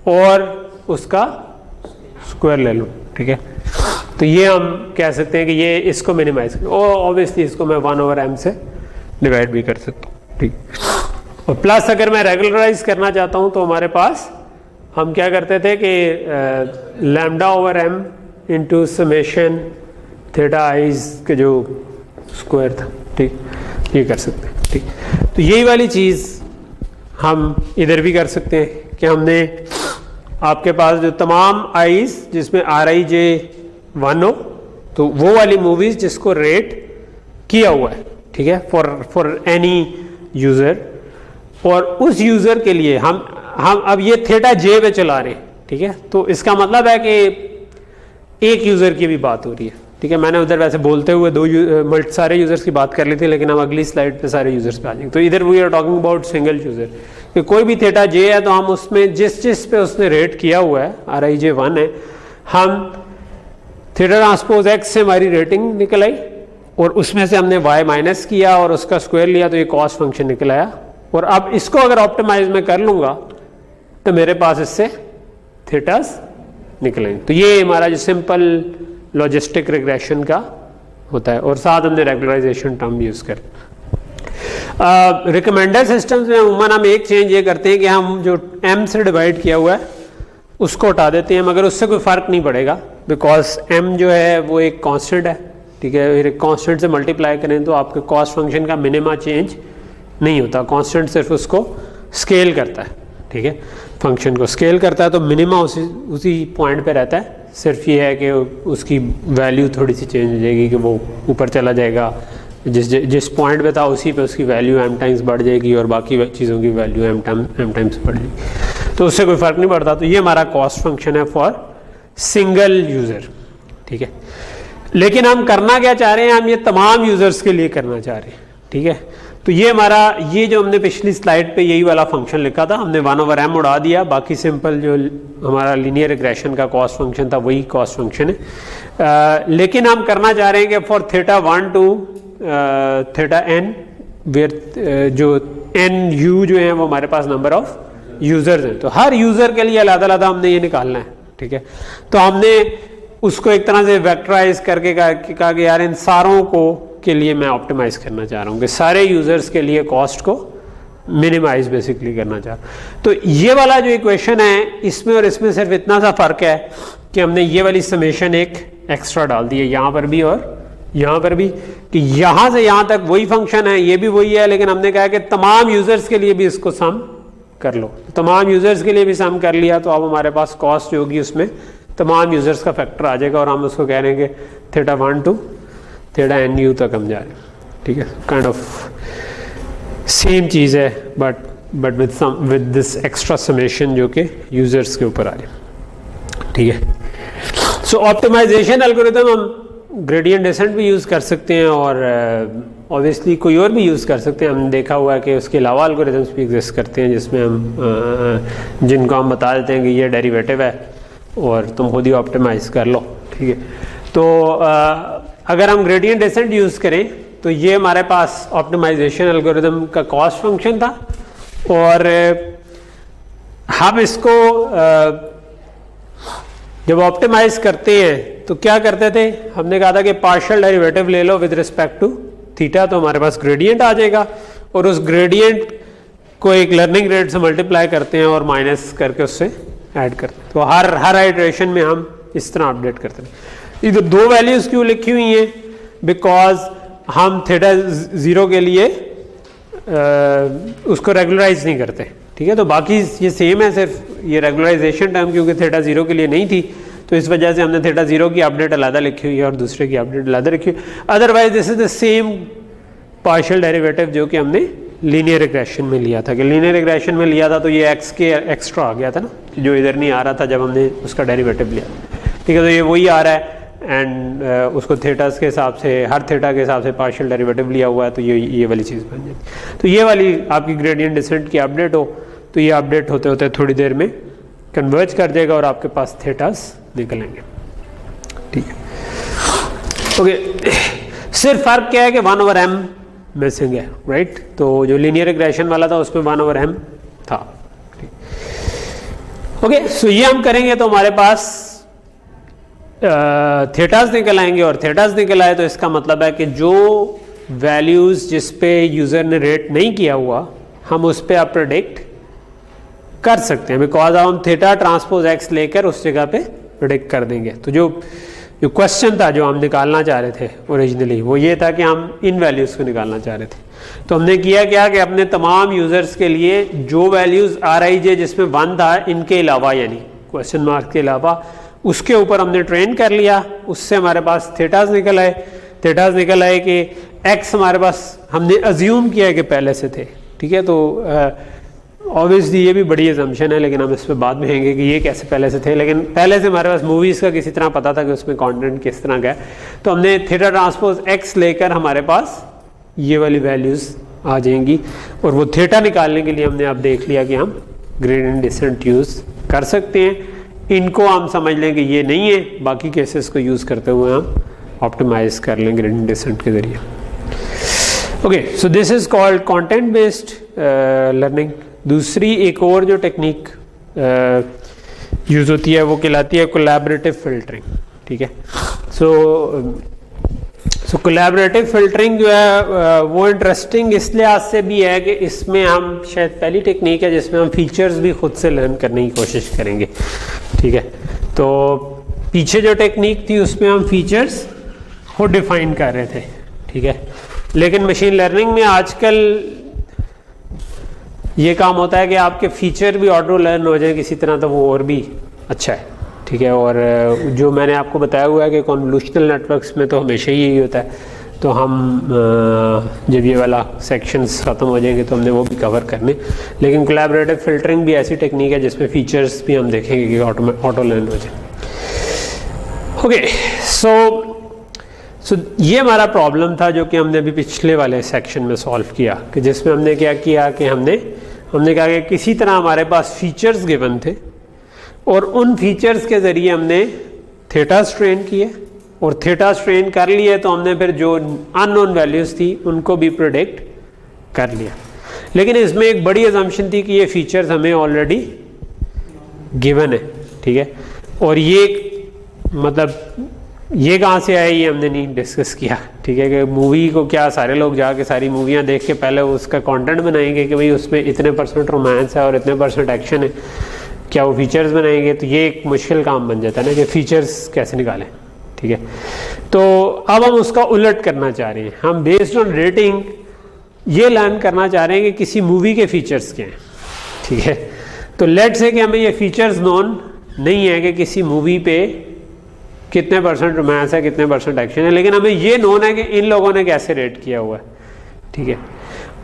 और उसका स्क्वायर ले लूं, ठीक है। तो ये हम कह सकते हैं कि ये इसको मिनिमाइज करूं, और ऑब्वियसली इसको मैं 1/m से डिवाइड भी कर सकता हूं, ठीक। और प्लस अगर मैं रेगुलराइज करना चाहता हूं तो हमारे पास हम क्या करते थे कि λ/m into summation theta eyes के जो स्क्वायर था, ठीक, ये कर सकते हैं, ठीक। तो यही वाली चीज़ हम इधर भी कर सकते हैं कि हमने आपके पास जो तमाम आईज जिसमें आर आई जे 1 हो, तो वो वाली मूवीज जिसको रेट किया हुआ है, ठीक है, फॉर एनी यूज़र, और उस यूज़र के लिए हम अब ये थीटा जे पे चला रहे हैं, ठीक है। तो इसका मतलब है कि एक यूज़र की भी बात हो रही है, ठीक है। मैंने उधर वैसे बोलते हुए सारे यूज़र्स की बात कर ली थी, लेकिन हम अगली स्लाइड पे सारे यूज़र्स पे आ जाएंगे। तो इधर we are talking about single user, कि कोई भी थीटा जे है तो हम उसमें जिस पे उसने रेट किया हुआ है, आर आई जे 1 है, हम थीटा ट्रांसपोज एक्स से हमारी रेटिंग निकल आई और उसमें से हमने वाई माइनस किया और उसका स्क्वायर लिया, तो ये कॉस्ट फंक्शन निकल आया। और अब इसको अगर ऑप्टिमाइज में कर लूँगा तो मेरे पास इससे थीटास निकलेंगे। तो ये हमारा जो सिंपल लॉजिस्टिक रिग्रेशन का होता है, और साथ हमने रेगुलराइजेशन टर्म यूज़ कर। रिकमेंडर सिस्टम्स में उमूमन हम एक चेंज ये करते हैं कि हम जो m से डिवाइड किया हुआ है उसको हटा देते हैं, मगर उससे कोई फ़र्क नहीं पड़ेगा, बिकॉज m जो है वो एक कांस्टेंट है, ठीक है। फिर एक कांस्टेंट से मल्टीप्लाई करें तो आपके कॉस्ट फंक्शन का मिनिमा चेंज नहीं होता, कांस्टेंट सिर्फ उसको स्केल करता है, ठीक है, फंक्शन को स्केल करता है, तो मिनिमा उसी पॉइंट पे रहता है। सिर्फ ये है कि उसकी वैल्यू थोड़ी सी चेंज हो जाएगी कि वो ऊपर चला जाएगा, जिस पॉइंट पे था उसी पे उसकी वैल्यू m टाइम्स बढ़ जाएगी और बाकी चीज़ों की वैल्यू m टाइम्स बढ़ जाएगी, तो उससे कोई फ़र्क नहीं पड़ता। तो ये हमारा कॉस्ट फंक्शन है फॉर सिंगल यूज़र, ठीक है। लेकिन हम करना क्या चाह रहे हैं, हम ये तमाम यूज़र्स के लिए करना चाह रहे हैं, ठीक है। तो ये हमारा, ये जो हमने पिछली स्लाइड पे यही वाला फंक्शन लिखा था, हमने 1/m उड़ा दिया, बाकी सिंपल जो हमारा लीनियर रिग्रेशन का कॉस्ट फंक्शन था वही कॉस्ट फंक्शन है। लेकिन हम करना चाह रहे हैं कि for theta 1 to theta n, where जो n u जो है वो हमारे पास नंबर ऑफ यूज़र्स हैं, तो हर यूज़र के लिए अलग-अलग हमने ये निकालना है, ठीक है। तो हमने उसको एक तरह से वेक्टराइज करके कहा कि यार इन सारों को के लिए मैं ऑप्टिमाइज करना चाह रहा हूँ कि सारे यूज़र्स के लिए कॉस्ट को मिनिमाइज बेसिकली करना चाह रहा हूँ। तो ये वाला जो इक्वेशन है, इसमें और इसमें सिर्फ इतना सा फ़र्क है कि हमने ये वाली समेशन एक एक्स्ट्रा डाल दी है यहाँ पर भी और यहाँ पर भी, कि यहाँ से यहाँ तक वही फंक्शन है, ये भी वही है, लेकिन हमने कहा कि तमाम यूज़र्स के लिए भी इसको सम कर लो। तमाम यूज़र्स के लिए भी सम कर लिया तो अब हमारे पास कॉस्ट जो होगी उसमें तमाम यूज़र्स का फैक्टर आ जाएगा, और हम उसको कह रहे हैं कि थीटा 1 to थीटा nu तक हम जा रहे हैं, ठीक है। काइंड ऑफ सेम चीज़ है, but with this extra summation जो कि यूज़र्स के ऊपर आ रही है, ठीक है। सो ऑप्टिमाइजेशन एल्गोरिथम हम ग्रेडियंट डिसेंट भी यूज़ कर सकते हैं और ऑब्वियसली कोई और भी यूज़ कर सकते हैं। हमने देखा हुआ है कि उसके अलावा एल्गोरिथम्स भी एग्जिस्ट करते हैं जिसमें हम जिनको हम बता देते हैं कि ये डेरिवेटिव है और तुम खुद ही ऑप्टिमाइज कर लो, ठीक है। तो अगर हम ग्रेडियंट डिसेंट यूज़ करें तो ये हमारे पास ऑप्टिमाइजेशन एल्गोरिथम का कॉस्ट फंक्शन था और हम इसको जब ऑप्टिमाइज करते हैं तो क्या करते थे, हमने कहा था कि पार्शियल डेरिवेटिव ले लो विद रिस्पेक्ट टू थीटा, तो हमारे पास ग्रेडियंट आ जाएगा और उस ग्रेडियंट को एक लर्निंग रेट से मल्टीप्लाई करते हैं और माइनस करके उससे ऐड करते हैं। तो हर आइटरेशन में हम इस तरह अपडेट करते हैं। इधर दो वैल्यूज क्यों लिखी हुई हैं, बिकॉज हम थीटा जीरो के लिए उसको रेगुलराइज नहीं करते, ठीक है। तो बाकी ये सेम है, सिर्फ ये रेगुलराइजेशन टर्म क्योंकि थीटा जीरो के लिए नहीं थी तो इस वजह से हमने थीटा जीरो की अपडेट अलग लिखी हुई है और दूसरे की अपडेट अलग लिखी हुई। Otherwise this is the same partial derivative जो कि हमने लीनियर रिग्रेशन में लिया था। कि लीनियर रिग्रेशन में लिया था तो ये एक्स के एक्स्ट्रा आ गया था ना, जो इधर नहीं आ रहा था जब हमने उसका डेरिवेटिव लिया, ठीक है। तो ये वही आ रहा है एंड उसको थीटास के हिसाब से, हर थीटा के हिसाब से पार्शियल डेरिवेटिव लिया हुआ है, तो ये वाली चीज़ बन जाती। तो ये वाली आपकी ग्रेडियंट डिसेंट की अपडेट हो तो ये अपडेट होते होते थोड़ी देर में कन्वर्ज कर जाएगा और आपके पास थीटास निकलेंगे, ठीक है। ओके, सिर्फ फर्क क्या है कि 1/m मिसिंग है, राइट। तो जो लीनियर रिग्रेशन वाला था उसमें 1/m था, ओके। सो ये हम करेंगे तो हमारे पास थीटास निकल आएंगे और थीटास निकल आए तो इसका मतलब है कि जो वैल्यूज जिस पे यूजर ने रेट नहीं किया हुआ हम उस पर आप प्रेडिक्ट कर सकते हैं, बिकॉज हम थीटा ट्रांसपोज एक्स लेकर उस जगह पे प्रेडिक्ट कर देंगे। तो जो क्वेश्चन था जो हम निकालना चाह रहे थे ओरिजिनली वो ये था कि हम इन वैल्यूज़ को निकालना चाह रहे थे। तो हमने किया क्या कि अपने तमाम यूज़र्स के लिए जो वैल्यूज़ RIJ जिसमें 1 था इनके अलावा यानी क्वेश्चन मार्क के अलावा उसके ऊपर हमने ट्रेन कर लिया, उससे हमारे पास थीटास निकल आए कि एक्स हमारे पास हमने अज्यूम किया है कि पहले से थे, ठीक है। तो ऑब्वियसली ये भी बड़ी अजम्पशन है लेकिन हम इस पर बाद में आएंगे कि ये कैसे पहले से थे, लेकिन पहले से हमारे पास मूवीज़ का किसी तरह पता था कि उसमें कंटेंट किस तरह का है। तो हमने थीटा ट्रांसपोज एक्स लेकर हमारे पास ये वाली वैल्यूज़ आ जाएंगी और वो थीटा निकालने के लिए हमने अब देख लिया कि हम ग्रेडियंट डिसेंट यूज़ कर सकते हैं। इनको हम समझ लें कि ये नहीं है, बाकी केसेस को यूज़ करते हुए हम ऑप्टिमाइज कर लें ग्रेडियंट डिसेंट के ज़रिए। Okay, so this is called content based learning. दूसरी एक और जो टेक्निक यूज़ होती है वो कहलाती है कोलैबोरेटिव फिल्टरिंग, ठीक है। सो कोलैबोरेटिव फिल्टरिंग जो है वो इंटरेस्टिंग इस लिहाज से भी है कि इसमें हम शायद पहली टेक्निक है जिसमें हम फीचर्स भी खुद से लर्न करने की कोशिश करेंगे, ठीक है। तो पीछे जो टेक्निक थी उसमें हम फीचर्स खुद डिफाइन कर रहे थे, ठीक है। लेकिन मशीन लर्निंग में आजकल ये काम होता है कि आपके फीचर भी ऑटो लर्न हो जाए किसी तरह, तो वो और भी अच्छा है, ठीक है। और जो मैंने आपको बताया हुआ है कि कॉन्वोल्यूशनल नेटवर्क्स में तो हमेशा ही यही होता है। तो हम जब ये वाला सेक्शंस ख़त्म हो जाएंगे तो हमने वो भी कवर करने, लेकिन कोलैबोरेटिव फिल्टरिंग भी ऐसी टेक्निक है जिसमें फीचर्स भी हम देखेंगे कि ऑटो लर्न हो जाए। ओके, सो ये हमारा प्रॉब्लम था जो कि हमने अभी पिछले वाले सेक्शन में सॉल्व किया, कि जिसमें हमने क्या किया कि हमने कहा कि किसी तरह हमारे पास फीचर्स गिवन थे और उन फीचर्स के ज़रिए हमने थीटास ट्रेन किए और थीटास ट्रेन कर लिए तो हमने फिर जो अननोन वैल्यूज़ थी उनको भी प्रेडिक्ट कर लिया। लेकिन इसमें एक बड़ी अजम्पशन थी कि ये फीचर्स हमें ऑलरेडी गिवन है, ठीक है। और ये मतलब ये कहाँ से आया ये हमने नहीं डिस्कस किया, ठीक है। कि मूवी को क्या सारे लोग जाके सारी मूवियाँ देख के पहले उसका कंटेंट बनाएंगे कि भाई उसमें इतने % रोमांस है और इतने % एक्शन है, क्या वो फीचर्स बनाएंगे? तो ये एक मुश्किल काम बन जाता है ना कि फ़ीचर्स कैसे निकालें, ठीक है। तो अब हम उसका उलट करना चाह रहे हैं, हम बेस्ड ऑन रेटिंग ये लर्न करना चाह रहे हैं कि किसी मूवी के फीचर्स क्या हैं, ठीक है। तो लेट्स से कि हमें ये फीचर्स नोन नहीं है कि किसी मूवी पे कितने % रोमांस है, कितने % एक्शन है, लेकिन हमें ये नोन है कि इन लोगों ने कैसे रेट किया हुआ है, ठीक है।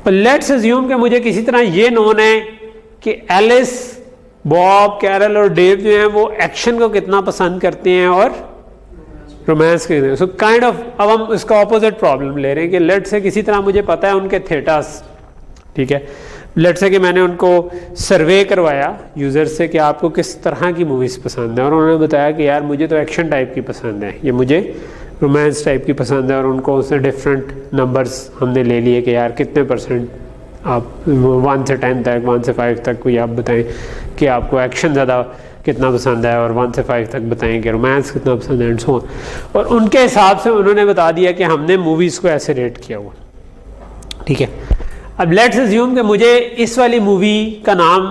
पर लेट्स अज्यूम कि मुझे किसी तरह ये नोन है कि एलिस, बॉब, कैरल और डेव जो हैं वो एक्शन को कितना पसंद करते हैं और रोमांस के, सो काइंड ऑफ अब हम इसका ऑपोजिट प्रॉब्लम ले रहे हैं कि लेट से किसी तरह मुझे पता है उनके थेटास, ठीक है, लेट से कि मैंने उनको सर्वे करवाया यूज़र से कि आपको किस तरह की मूवीज़ पसंद है, और उन्होंने बताया कि यार मुझे तो एक्शन टाइप की पसंद है, ये मुझे रोमांस टाइप की पसंद है, और उनको उससे डिफरेंट नंबर्स हमने ले लिए कि यार कितने परसेंट आप 1 से 10 तक, 1 से 5 तक कोई आप बताएं कि आपको एक्शन ज़्यादा कितना पसंद है, और 1 से 5 तक बताएं कि रोमांस कितना पसंद है, एंड सो ऑन। और उनके हिसाब से उन्होंने बता दिया कि हमने मूवीज़ को ऐसे रेट किया हुआ, ठीक है। अब लेट्स अज्यूम कि मुझे इस वाली मूवी का नाम,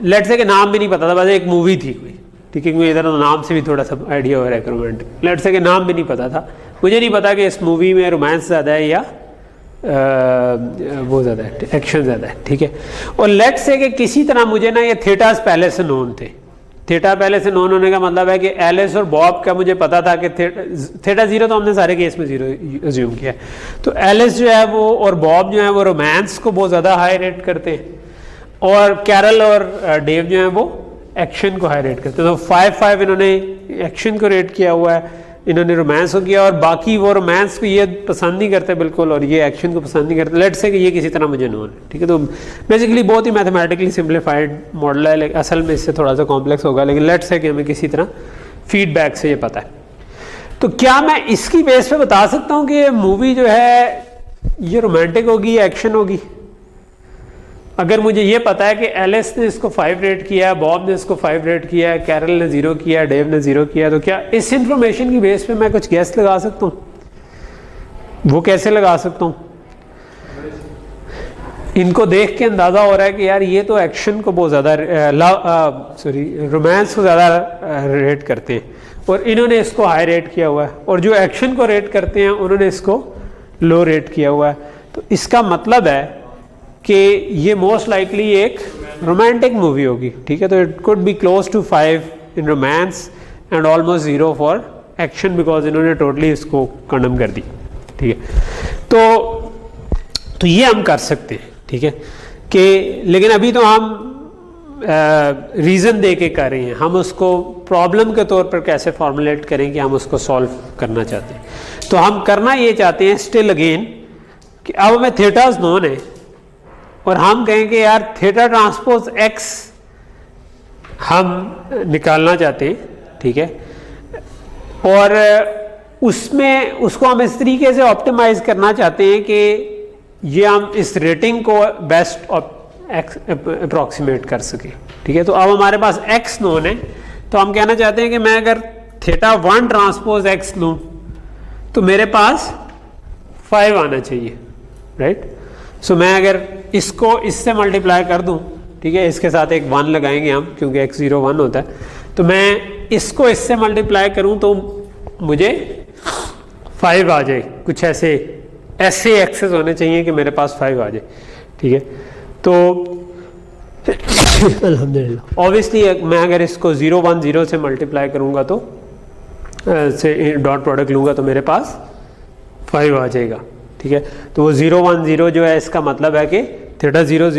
लेट्स से कि नाम भी नहीं पता था, बस एक मूवी थी कोई, ठीक है, क्योंकि इधर तो नाम से भी थोड़ा सा आइडिया हो रहा है रोमांटिक, लेट्स से कि नाम भी नहीं पता था, मुझे नहीं पता कि इस मूवी में रोमांस ज़्यादा है या वो ज़्यादा है, एक्शन ज़्यादा है, ठीक है। और लेट्स से कि किसी तरह मुझे ना ये थेटास पहले से नोन थे, थेटा पहले से नोन होने का मतलब है कि एलिस और बॉब का मुझे पता था कि थेटा जीरो तो हमने सारे केस में जीरो अज्यूम किया है, तो एलिस जो है वो और बॉब जो है वो रोमांस को बहुत ज़्यादा हाई रेट करते हैं, और कैरल और डेव जो है वो एक्शन को हाई रेट करते हैं। तो 5-5 इन्होंने एक्शन को रेट किया हुआ है, इन्होंने रोमांस को किया, और बाकी वो रोमांस को ये पसंद नहीं करते बिल्कुल, और ये एक्शन को पसंद नहीं करते। लेट्स से कि ये किसी तरह मुझे नोन है, ठीक है। तो बेसिकली बहुत ही मैथमेटिकली सिंप्लीफाइड मॉडल है, लेकिन असल में इससे थोड़ा सा कॉम्प्लेक्स होगा, लेकिन लेट्स से कि हमें किसी तरह फीडबैक से ये पता है। तो क्या मैं इसकी बेस पे बता सकता हूँ कि ये मूवी जो है ये रोमांटिक होगी या एक्शन होगी? अगर मुझे ये पता है कि एलिस ने इसको 5 रेट किया है, बॉब ने इसको 5 रेट किया है, कैरल ने 0 किया है, डेव ने 0 किया, तो क्या इस इंफॉर्मेशन की बेस पे मैं कुछ गेस लगा सकता हूँ? वो कैसे लगा सकता हूँ? इनको देख के अंदाज़ा हो रहा है कि यार ये तो एक्शन को बहुत ज़्यादा रोमांस को ज़्यादा रेट करते हैं, और इन्होंने इसको हाई रेट किया हुआ है, और जो एक्शन को रेट करते हैं उन्होंने इसको लो रेट किया हुआ है। तो इसका मतलब है कि ये मोस्ट लाइकली एक रोमांटिक मूवी होगी, ठीक है। तो it could be close to 5 in romance and almost 0 for action, because इन्होंने टोटली इसको कंडम कर दी, ठीक है। तो ये हम कर सकते हैं, ठीक है, कि लेकिन अभी तो हम रीज़न दे के कर रहे हैं, हम उसको प्रॉब्लम के तौर पर कैसे फॉर्मुलेट करें कि हम उसको सॉल्व करना चाहते हैं। तो हम करना ये चाहते हैं स्टिल अगेन कि अब हमें थेटास नोन है, और हम कहें कि यार थेटा ट्रांसपोज एक्स हम निकालना चाहते हैं, ठीक है, और उसमें उसको हम इस तरीके से ऑप्टिमाइज करना चाहते हैं कि ये हम इस रेटिंग को बेस्ट अप्रॉक्सीमेट कर सके, ठीक है। तो अब हमारे पास एक्स नोन है, तो हम कहना चाहते हैं कि मैं अगर थेटा 1 ट्रांसपोज एक्स लूँ तो मेरे पास 5 आना चाहिए, राइट। सो मैं अगर इसको इससे मल्टीप्लाई कर दूं, ठीक है, इसके साथ एक 1 लगाएंगे हम क्योंकि x0 1 होता है, तो मैं इसको इससे मल्टीप्लाई करूं तो मुझे 5 आ जाए, कुछ ऐसे एक्सेस होने चाहिए कि मेरे पास 5 आ जाए, ठीक है। तो अल्हम्दुलिल्लाह ऑब्वियसली मैं अगर इसको 0 1 0 से मल्टीप्लाई करूंगा तो से डॉट प्रोडक्ट लूँगा तो मेरे पास 5 आ जाएगा, ठीक है। तो वो 0 1 0 जो है इसका मतलब है कि थीटा 0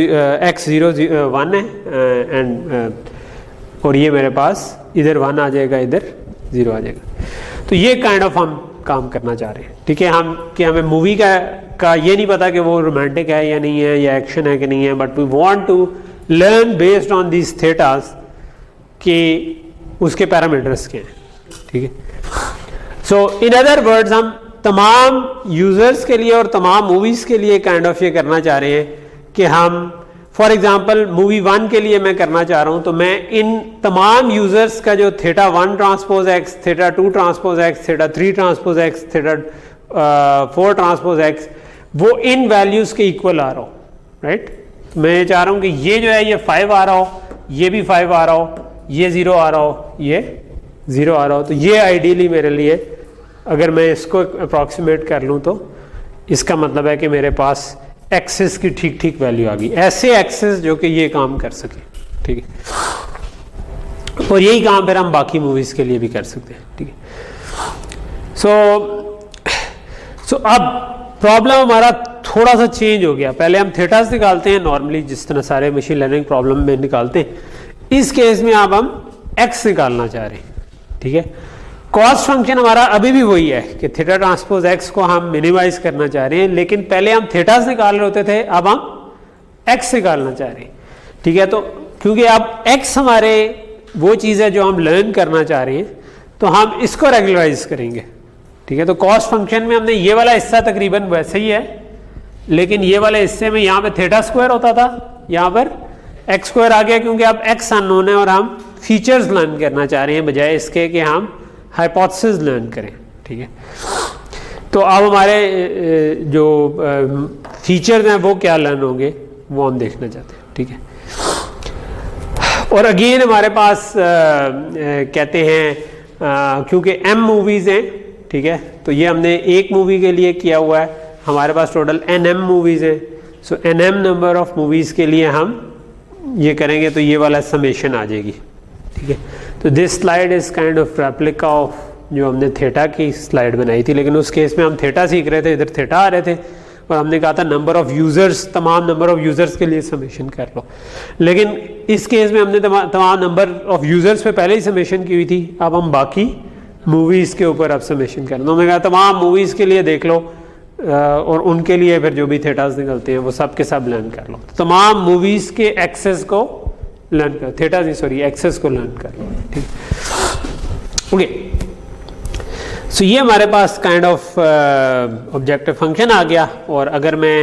x0 1 है, एंड और ये मेरे पास इधर 1 आ जाएगा, इधर 0 आ जाएगा। तो ये काइंड ऑफ हम काम करना चाह रहे हैं, ठीक है। हमें मूवी का ये नहीं पता कि वो रोमांटिक है या नहीं है, या एक्शन है कि नहीं है, but we want to learn based on these thetas कि उसके पैरामीटर्स क्या हैं, ठीक है। सो इन अदर वर्ड्स हम तमाम यूज़र्स के लिए और तमाम मूवीज़ के लिए काइंड ऑफ ये करना चाह रहे हैं कि हम फॉर एग्जांपल मूवी 1 के लिए मैं करना चाह रहा हूँ, तो मैं इन तमाम यूज़र्स का जो theta 1 transpose x, theta 2 transpose x, theta 3 transpose x, theta 4 transpose x, वो इन वैल्यूज़ के इक्वल आ रहा हो, राइट। मैं ये चाह रहा हूँ कि ये जो है ये 5 आ रहा हो, ये भी 5 आ रहा हो, ये 0 आ रहा हो, ये 0 आ रहा हो। तो ये आइडियली मेरे लिए अगर मैं इसको अप्रॉक्सीमेट कर लूँ तो इसका मतलब है कि मेरे पास एक्सेस की ठीक ठीक वैल्यू आ गई, ऐसे एक्सेस जो कि ये काम कर सके, ठीक है। और यही काम फिर हम बाकी मूवीज़ के लिए भी कर सकते हैं, ठीक है। सो अब प्रॉब्लम हमारा थोड़ा सा चेंज हो गया। पहले हम थेटास निकालते हैं नॉर्मली जिस तरह सारे मशीन लर्निंग प्रॉब्लम में निकालते हैं, इस केस में अब हम एक्स निकालना चाह रहे हैं, ठीक है। कॉस्ट फंक्शन हमारा अभी भी वही है कि थीटा ट्रांसपोज एक्स को हम मिनिमाइज करना चाह रहे हैं, लेकिन पहले हम थीटास निकाल रहे होते थे, अब हम एक्स निकालना चाह रहे हैं। ठीक है, तो क्योंकि अब एक्स हमारे वो चीज़ है जो हम लर्न करना चाह रहे हैं, तो हम इसको रेगुलराइज करेंगे। ठीक है, तो कॉस्ट फंक्शन में हमने ये वाला हिस्सा तकरीबन वैसे ही है, लेकिन ये वाले हिस्से में यहाँ पे थीटा स्क्वायर होता था, यहाँ पर एक्स स्क्वायर आ गया, क्योंकि अब एक्स अननोन है और हम फीचर्स लर्न करना चाह रहे हैं बजाय इसके कि हम हाइपोथेसिस लर्न करें। ठीक है, तो अब हमारे जो फीचर्स हैं वो क्या लर्न होंगे वो हम देखना चाहते हैं। ठीक है, और अगेन हमारे पास कहते हैं क्योंकि एम मूवीज़ हैं, ठीक है, तो ये हमने एक मूवी के लिए किया हुआ है, हमारे पास टोटल NM मूवीज़ हैं। सो NM नंबर ऑफ मूवीज़ के लिए हम ये करेंगे तो ये वाला समेशन आ जाएगी। ठीक है, तो this slide is kind of replica of जो हमने थीटा की स्लाइड बनाई थी, लेकिन उस केस में हम थीटा सीख रहे थे, इधर थीटा आ रहे थे, और हमने कहा था नंबर ऑफ यूज़र्स, तमाम नंबर ऑफ यूज़र्स के लिए समेशन कर लो। लेकिन इस केस में हमने तमाम नंबर ऑफ यूज़र्स पे पहले ही समेशन की हुई थी, अब हम बाकी मूवीज़ के ऊपर अब समेशन कर लो। मैं कहा तमाम मूवीज़ के लिए देख लो और उनके लिए फिर जो भी थीटास निकलते हैं वो सब के सब लर्न कर लो। तो तमाम मूवीज़ के एक्सेस को लर्न कर, थीटा नहीं सॉरी एक्सेस को लर्न कर लो। ठीक, ओके, सो ये हमारे पास काइंड ऑफ ऑब्जेक्टिव फंक्शन आ गया। और अगर मैं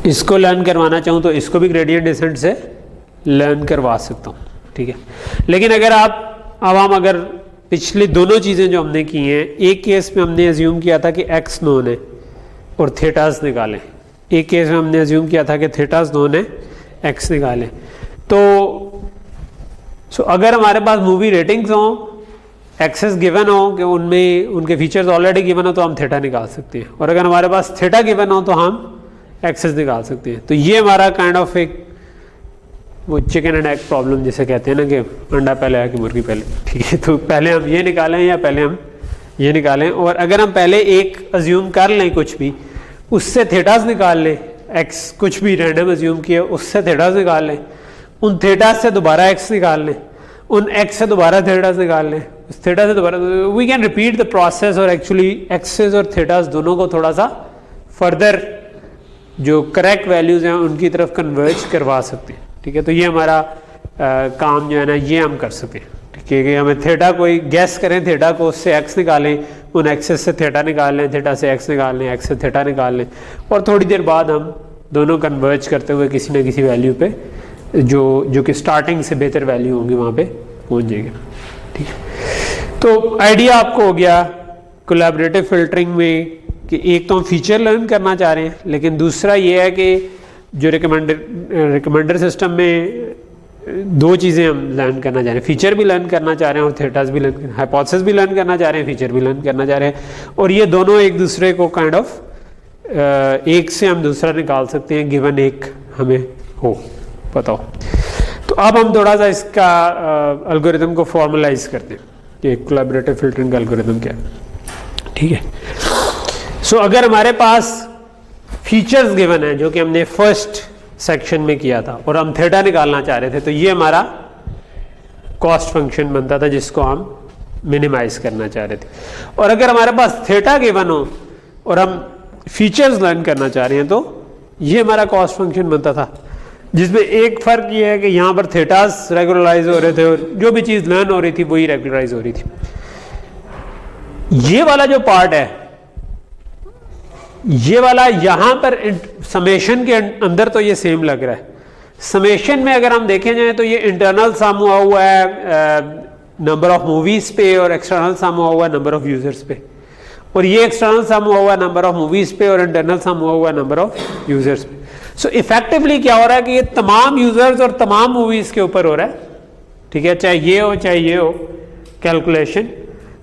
इसको लर्न करवाना चाहूँ तो इसको भी ग्रेडियंट डिसेंट से लर्न करवा सकता हूँ। ठीक है, लेकिन अगर हम अगर पिछली दोनों चीज़ें जो हमने की हैं, एक केस में हमने अज्यूम किया था कि एक्स नोन है और थीटास निकालें, एक केस में हमने अज्यूम किया था कि थीटास नोन है, एक्स निकालें। तो अगर हमारे पास मूवी रेटिंग्स हों, एक्सेस गिवन हो कि उनमें उनके फीचर्स ऑलरेडी गिवन हो, तो हम थीटा निकाल सकते हैं, और अगर हमारे पास थीटा गिवन हो तो हम एक्सेस निकाल सकते हैं। तो ये हमारा काइंड ऑफ एक वो चिकन एंड एग प्रॉब्लम जिसे कहते हैं ना कि अंडा पहले आया कि मुर्गी पहले। ठीक है, तो पहले हम ये निकालें या पहले हम ये निकालें, और अगर हम पहले एक अज्यूम कर लें कुछ भी, उससे थीटास निकाल लें, एक्स कुछ भी रैंडम अज्यूम किया उससे थीटास निकाल लें, उन थीटास से दोबारा एक्स निकाल लें, उन एक्स से दोबारा थीटास निकाल लें, उस थीटा से दोबारा, we can repeat the process और एक्चुअली एक्सेस और थीटास दोनों को थोड़ा सा फर्दर जो करेक्ट वैल्यूज़ हैं उनकी तरफ कन्वर्ज करवा सकते हैं। ठीक है, तो ये हमारा काम जो है ना ये हम कर सकें। ठीक है, कि हमें थीटा कोई गैस करें, थीटा को उससे एक्स निकालें, उन एक्सेस से थीटा निकाल लें, थीटा से एक्स निकाल लें, एक्स से थीटा निकाल लें, और थोड़ी देर बाद हम दोनों कन्वर्ज करते हुए किसी न किसी वैल्यू पे जो कि स्टार्टिंग से बेहतर वैल्यू होंगी वहाँ पे पहुँच जाएगा। ठीक है, तो आइडिया आपको हो गया कोलैबोरेटिव फिल्टरिंग में कि एक तो हम फीचर लर्न करना चाह रहे हैं, लेकिन दूसरा ये है कि जो रिकमेंडर सिस्टम में दो चीज़ें हम लर्न करना चाह रहे हैं, फीचर भी लर्न करना चाह रहे हैं और थीटास भी लर्न, हाइपोथेसिस भी लर्न करना चाह रहे हैं, फीचर भी लर्न करना चाह रहे हैं, और ये दोनों एक दूसरे को काइंड ऑफ एक से हम दूसरा निकाल सकते हैं गिवन एक हमें हो पता हो। तो अब हम थोड़ा सा इसका एल्गोरिथम को फॉर्मलाइज करते हैं कि कोलैबोरेटिव फिल्टरिंग का एल्गोरिथम क्या है। ठीक है, सो अगर हमारे पास फीचर्स गिवन है जो कि हमने फर्स्ट सेक्शन में किया था और हम थीटा निकालना चाह रहे थे, तो ये हमारा कॉस्ट फंक्शन बनता था जिसको हम मिनिमाइज करना चाह रहे थे। और अगर हमारे पास थीटा गिवन हो और हम फीचर्स लर्न करना चाह रहे हैं तो ये हमारा कॉस्ट फंक्शन बनता था, जिसमें एक फ़र्क ये है कि यहाँ पर थीटास रेगुलराइज हो रहे थे और जो भी चीज़ लर्न हो रही थी वही रेगुलराइज हो रही थी। ये वाला जो पार्ट है, ये वाला यहाँ पर समेशन के अंदर तो ये सेम लग रहा है, समेशन में अगर हम देखें जाए तो ये इंटरनल सम हुआ है नंबर ऑफ मूवीज़ पे और एक्सटर्नल सम हुआ है नंबर ऑफ यूज़र्स पे, और ये एक्सटर्नल सम हुआ है नंबर ऑफ मूवीज़ पे और इंटरनल सम हुआ है नंबर ऑफ यूज़र्स पे। सो इफेक्टिवली क्या हो रहा है कि ये तमाम यूज़र्स और तमाम मूवीज़ के ऊपर हो रहा है। ठीक है, चाहे ये हो कैलकुलेशन,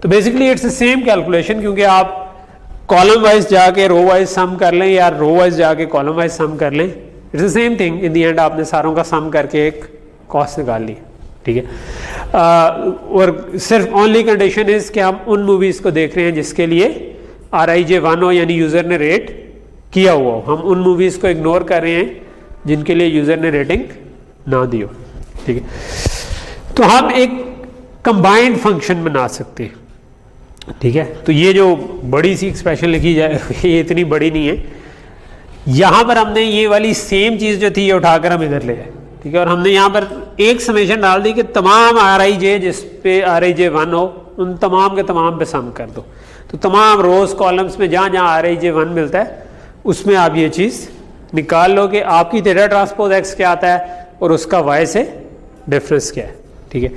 तो basically it's the same calculation, क्योंकि आप कॉलम वाइज जाके रो वाइज सम कर लें या रो वाइज जाके कॉलम वाइज सम कर लें, it's the same thing. In the and आपने सारों का सम करके एक कॉस्ट निकाल ली। ठीक है, और सिर्फ ओनली कंडीशन इज कि हम उन मूवीज़ को देख रहे हैं जिसके लिए RIJ1 हो, यानी यूज़र ने रेट किया हुआ हो। हम उन मूवीज़ को इग्नोर कर रहे हैं जिनके लिए यूज़र ने रेटिंग ना दी हो। ठीक है, तो हम एक कंबाइंड फंक्शन बना सकते हैं, ठीक है। तो ये जो बड़ी सी एक्सप्रेशन लिखी जाए ये इतनी बड़ी नहीं है, यहाँ पर हमने ये वाली सेम चीज़ जो थी ये उठाकर हम इधर ले आए, ठीक है। और हमने यहाँ पर एक समेशन डाल दी कि तमाम आर आई जे जिस पे आर आई जे 1 हो उन तमाम के तमाम पे सम कर दो। तो तमाम रोज कॉलम्स में जहाँ जहाँ आर आई जे 1 मिलता है उसमें आप ये चीज़ निकाल लो कि आपकी थीटा ट्रांसपोज एक्स क्या आता है और उसका वाई से डिफरेंस क्या है, ठीक है।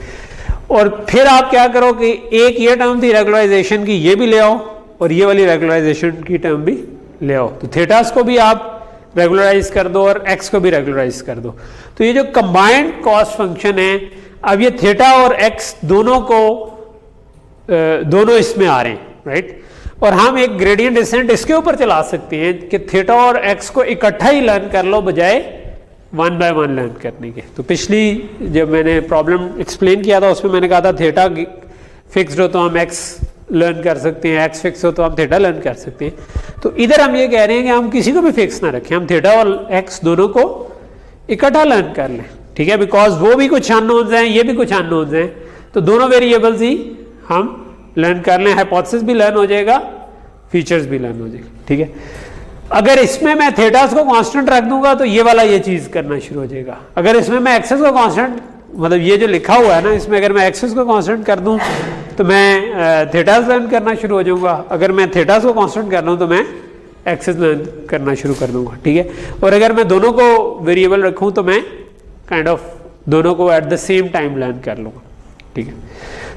और फिर आप क्या करो कि एक ये टर्म थी रेगुलराइजेशन की, ये भी ले आओ और ये वाली रेगुलराइजेशन की टर्म भी ले आओ। तो थीटास को भी आप रेगुलराइज कर दो और एक्स को भी रेगुलराइज कर दो। तो ये जो कंबाइंड कॉस्ट फंक्शन है, अब ये थीटा और एक्स दोनों इसमें आ रहे हैं, राइट। और हम एक ग्रेडियंट डिसेंट इसके ऊपर चला सकते हैं कि थीटा और एक्स को इकट्ठा ही लर्न कर लो बजाय 1 बाय 1 लर्न करने के। तो पिछली जब मैंने प्रॉब्लम एक्सप्लेन किया था उसमें मैंने कहा था थीटा फिक्स्ड हो तो हम एक्स लर्न कर सकते हैं, एक्स फिक्स हो तो हम थीटा लर्न कर सकते हैं। तो इधर हम ये कह रहे हैं कि हम किसी को भी फिक्स ना रखें, हम थीटा और एक्स दोनों को इकट्ठा लर्न कर लें, ठीक है। बिकॉज वो भी कुछ अननोन्स हैं, ये भी कुछ अननोन्स हैं, तो दोनों वेरिएबल्स ही हम लर्न कर लें। हाइपोथेसिस भी लर्न हो जाएगा, फीचर्स भी लर्न हो जाएगा, ठीक है। अगर इसमें मैं थीटास को कांस्टेंट रख दूंगा तो ये वाला ये चीज करना शुरू हो जाएगा। अगर इसमें मैं एक्सेस को कांस्टेंट, मतलब ये जो लिखा हुआ है ना, इसमें अगर मैं एक्सेस को कांस्टेंट कर दूं तो मैं थीटास लर्न करना शुरू हो जाऊंगा। अगर मैं थीटास को कांस्टेंट कर लूं तो मैं एक्सेस लर्न करना शुरू कर दूंगा, ठीक है। और अगर मैं दोनों को वेरिएबल रखूं तो मैं काइंड ऑफ दोनों को at the same time learn कर लूंगा, ठीक है।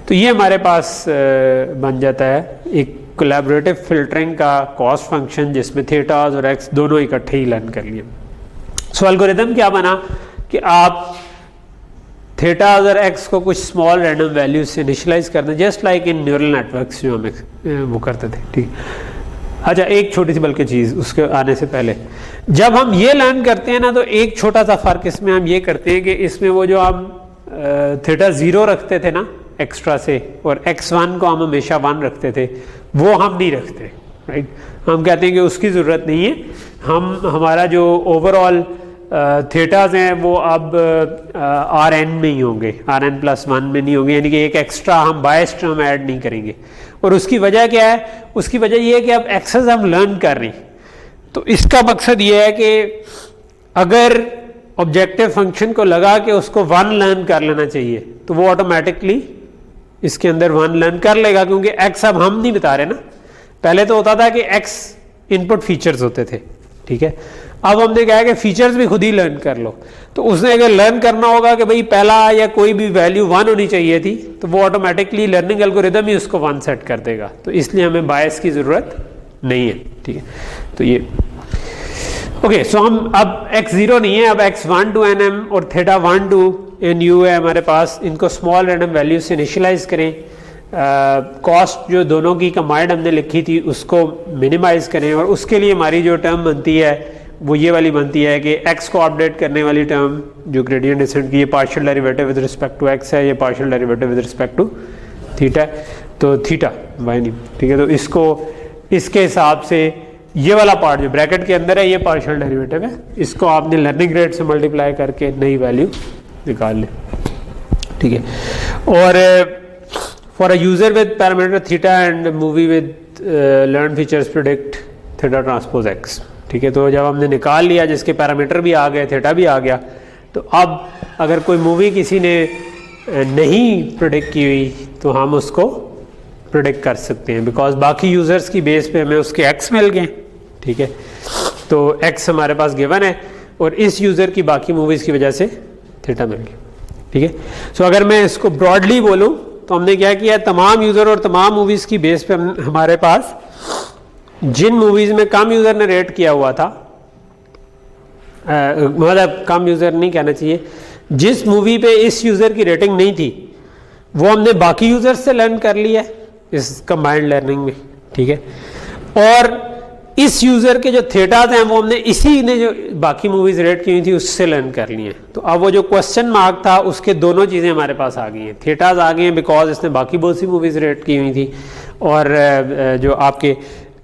तो ये हमारे पास बन जाता है एक कोलैबोरेटिव फिल्टरिंग का कॉस्ट फंक्शन जिसमें थीटास और एक्स दोनों इकट्ठे ही लर्न कर लिए। सो एल्गोरिथम क्या बना कि आप थीटास और एक्स को कुछ स्मॉल रैंडम वैल्यूज से इनिशियलाइज कर दें, just like in neural networks जो हम वो करते थे, ठीक। अच्छा, एक छोटी सी बल्कि चीज़ उसके आने से पहले, जब हम ये लर्न करते हैं ना तो एक छोटा सा फर्क इसमें हम ये करते हैं कि इसमें वो जो हम थीटा 0 रखते थे ना एक्स्ट्रा से, और x1 को हम हमेशा 1 रखते थे, वो हम नहीं रखते, राइट। हम कहते हैं कि उसकी ज़रूरत नहीं है। हमारा जो ओवरऑल थीटाज हैं वो अब Rn में ही होंगे, Rn+1 में नहीं होंगे, यानी कि एक एक्स्ट्रा हम बायस टर्म ऐड नहीं करेंगे। और उसकी वजह क्या है? उसकी वजह ये है कि अब एक्सेस हम लर्न कर रहे हैं। तो इसका मकसद ये है कि अगर ऑब्जेक्टिव फंक्शन को लगा कि उसको 1 लर्न कर लेना चाहिए तो वो ऑटोमेटिकली इसके अंदर 1 लर्न कर लेगा, क्योंकि x अब हम नहीं बता रहे ना। पहले तो होता था कि x इनपुट फीचर्स होते थे, ठीक है। अब हमने कहा कि फीचर्स भी खुद ही लर्न कर लो। तो उसने अगर लर्न करना होगा कि भाई पहला या कोई भी वैल्यू 1 होनी चाहिए थी, तो वो ऑटोमेटिकली लर्निंग एल्गोरिदम ही उसको 1 सेट कर देगा। तो इसलिए हमें बायस की ज़रूरत नहीं है, ठीक है। तो ये ओके, सो हम अब x0 नहीं है, अब x1 to nm और थीटा 1 to nu है हमारे पास। इनको स्मॉल रैंडम वैल्यू से इनिशियलाइज करें। कॉस्ट जो दोनों की कंबाइंड हमने लिखी थी उसको मिनिमाइज करें, और उसके लिए हमारी जो टर्म बनती है वो ये वाली बनती है कि x को अपडेट करने वाली टर्म जो ग्रेडियंट डिसेंट की, ये partial derivative with respect to x है, ये partial derivative with respect to theta है। तो थीटा y नहीं, ठीक है। तो इसको इसके हिसाब से ये वाला पार्ट जो ब्रैकेट के अंदर है ये पार्शियल डेरिवेटिव है, इसको आपने लर्निंग रेट से मल्टीप्लाई करके नई वैल्यू निकाल ले, ठीक है। और for a user with parameter theta and movie with learn features predict theta transpose X, ठीक है। तो जब हमने निकाल लिया, जिसके पैरामीटर भी आ गए, थीटा भी आ गया, तो अब अगर कोई मूवी किसी ने नहीं प्रेडिक्ट की हुई तो हम उसको प्रेडिक्ट कर सकते हैं, बिकॉज बाकी यूजर्स की बेस पे हमें उसके एक्स मिल गए, ठीक है। तो एक्स हमारे पास गिवन है और इस यूजर की बाकी मूवीज की वजह से थीटा मिल गया, ठीक है। सो अगर मैं इसको ब्रॉडली बोलूं तो हमने क्या किया, तमाम यूजर और तमाम मूवीज की बेस पे हमारे पास जिन मूवीज में कम यूजर ने रेट किया हुआ था, मतलब कम यूजर नहीं कहना चाहिए, जिस मूवी पे इस यूजर की रेटिंग नहीं थी वो हमने बाकी यूजर से लर्न कर लिया इस कंबाइंड लर्निंग में, ठीक है। और इस यूजर के जो थीटाज हैं वो हमने इसी ने जो बाकी मूवीज रेट की हुई थी उससे लर्न कर लिए। तो अब वो जो क्वेश्चन मार्क था उसके दोनों चीज़ें हमारे पास आ गई हैं। थीटाज आ गए हैं बिकॉज इसने बाकी बहुत सी मूवीज रेट की हुई थी, और जो आपके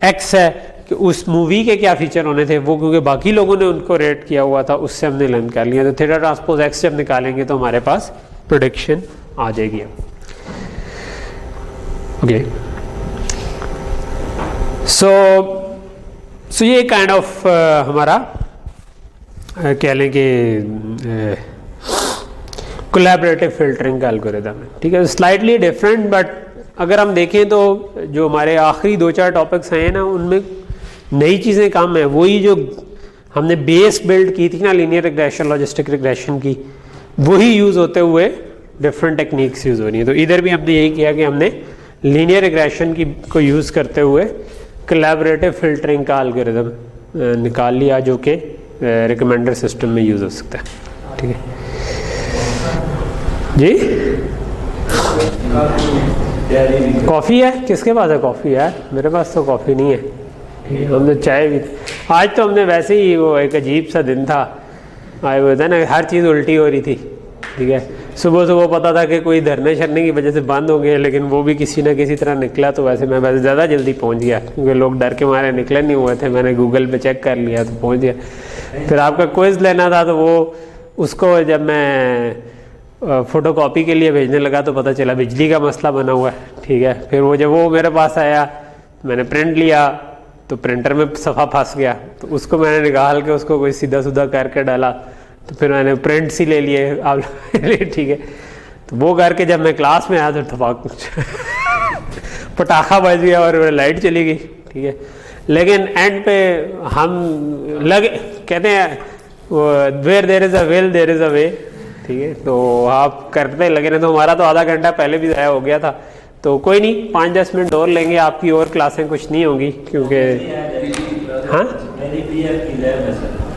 एक्स है कि उस मूवी के क्या फीचर होने थे वो क्योंकि बाकी लोगों ने उनको रेट किया हुआ था उससे हमने लर्न कर लिया। तो थीटा ट्रांसपोज एक्स जब निकालेंगे तो हमारे पास प्रेडिक्शन आ जाएगी। ओके, सो ये काइंड ऑफ हमारा कह लें कि कोलैबोरेटिव फिल्टरिंग का एल्गोरिथम है, ठीक है। स्लाइटली डिफरेंट, बट अगर हम देखें तो जो हमारे आखिरी 2-4 टॉपिक्स हैं ना, उनमें नई चीज़ें कम है। वही जो हमने बेस बिल्ड की थी ना, लीनियर रिग्रेशन, लॉजिस्टिक रिग्रेशन की, वही यूज़ होते हुए डिफरेंट टेक्निक्स यूज़ हो रही हैं। तो इधर भी हमने यही किया कि हमने लीनियर रिग्रेशन की को यूज़ करते हुए कोलैबोरेटिव फिल्टरिंग का एल्गोरिथम निकाल लिया, जो कि रिकमेंडर सिस्टम में यूज़ हो सकता है, ठीक है जी। कॉफ़ी है? किसके पास है कॉफ़ी यार? मेरे पास तो कॉफ़ी नहीं है। हमने चाय भी, आज तो हमने वैसे ही, वो एक अजीब सा दिन था, आज वो था ना, हर चीज़ उल्टी हो रही थी, ठीक है। सुबह सुबह पता था कि कोई धरने शरने की वजह से बंद हो गए, लेकिन वो भी किसी ना किसी तरह निकला। तो वैसे मैं ज़्यादा जल्दी पहुंच गया, क्योंकि लोग डर के मारे निकले नहीं हुए थे। मैंने गूगल पे चेक कर लिया तो पहुंच गया। फिर आपका क्विज़ लेना था, तो वो उसको जब मैं फ़ोटोकॉपी के लिए भेजने लगा तो पता चला बिजली का मसला बना हुआ है, ठीक है। फिर वो जब वो मेरे पास आया, मैंने प्रिंट लिया तो प्रिंटर में सफ़ा फंस गया, तो उसको मैंने निकाल के उसको कोई सीधा सुधा करके डाला, तो फिर मैंने प्रिंट सी ले लिए आप ठीक है। तो वो करके जब मैं क्लास में आया तो थपाक पटाखा बज गया और लाइट चली गई, ठीक है। लेकिन एंड पे हम लगे, कहते हैं where there is a will there is a way, ठीक है। तो आप करते लगे ना, तो हमारा तो आधा घंटा पहले भी ज़ाया हो गया था। तो कोई नहीं, 5-10 मिनट और लेंगे, आपकी और क्लासें कुछ नहीं होंगी, क्योंकि हाँ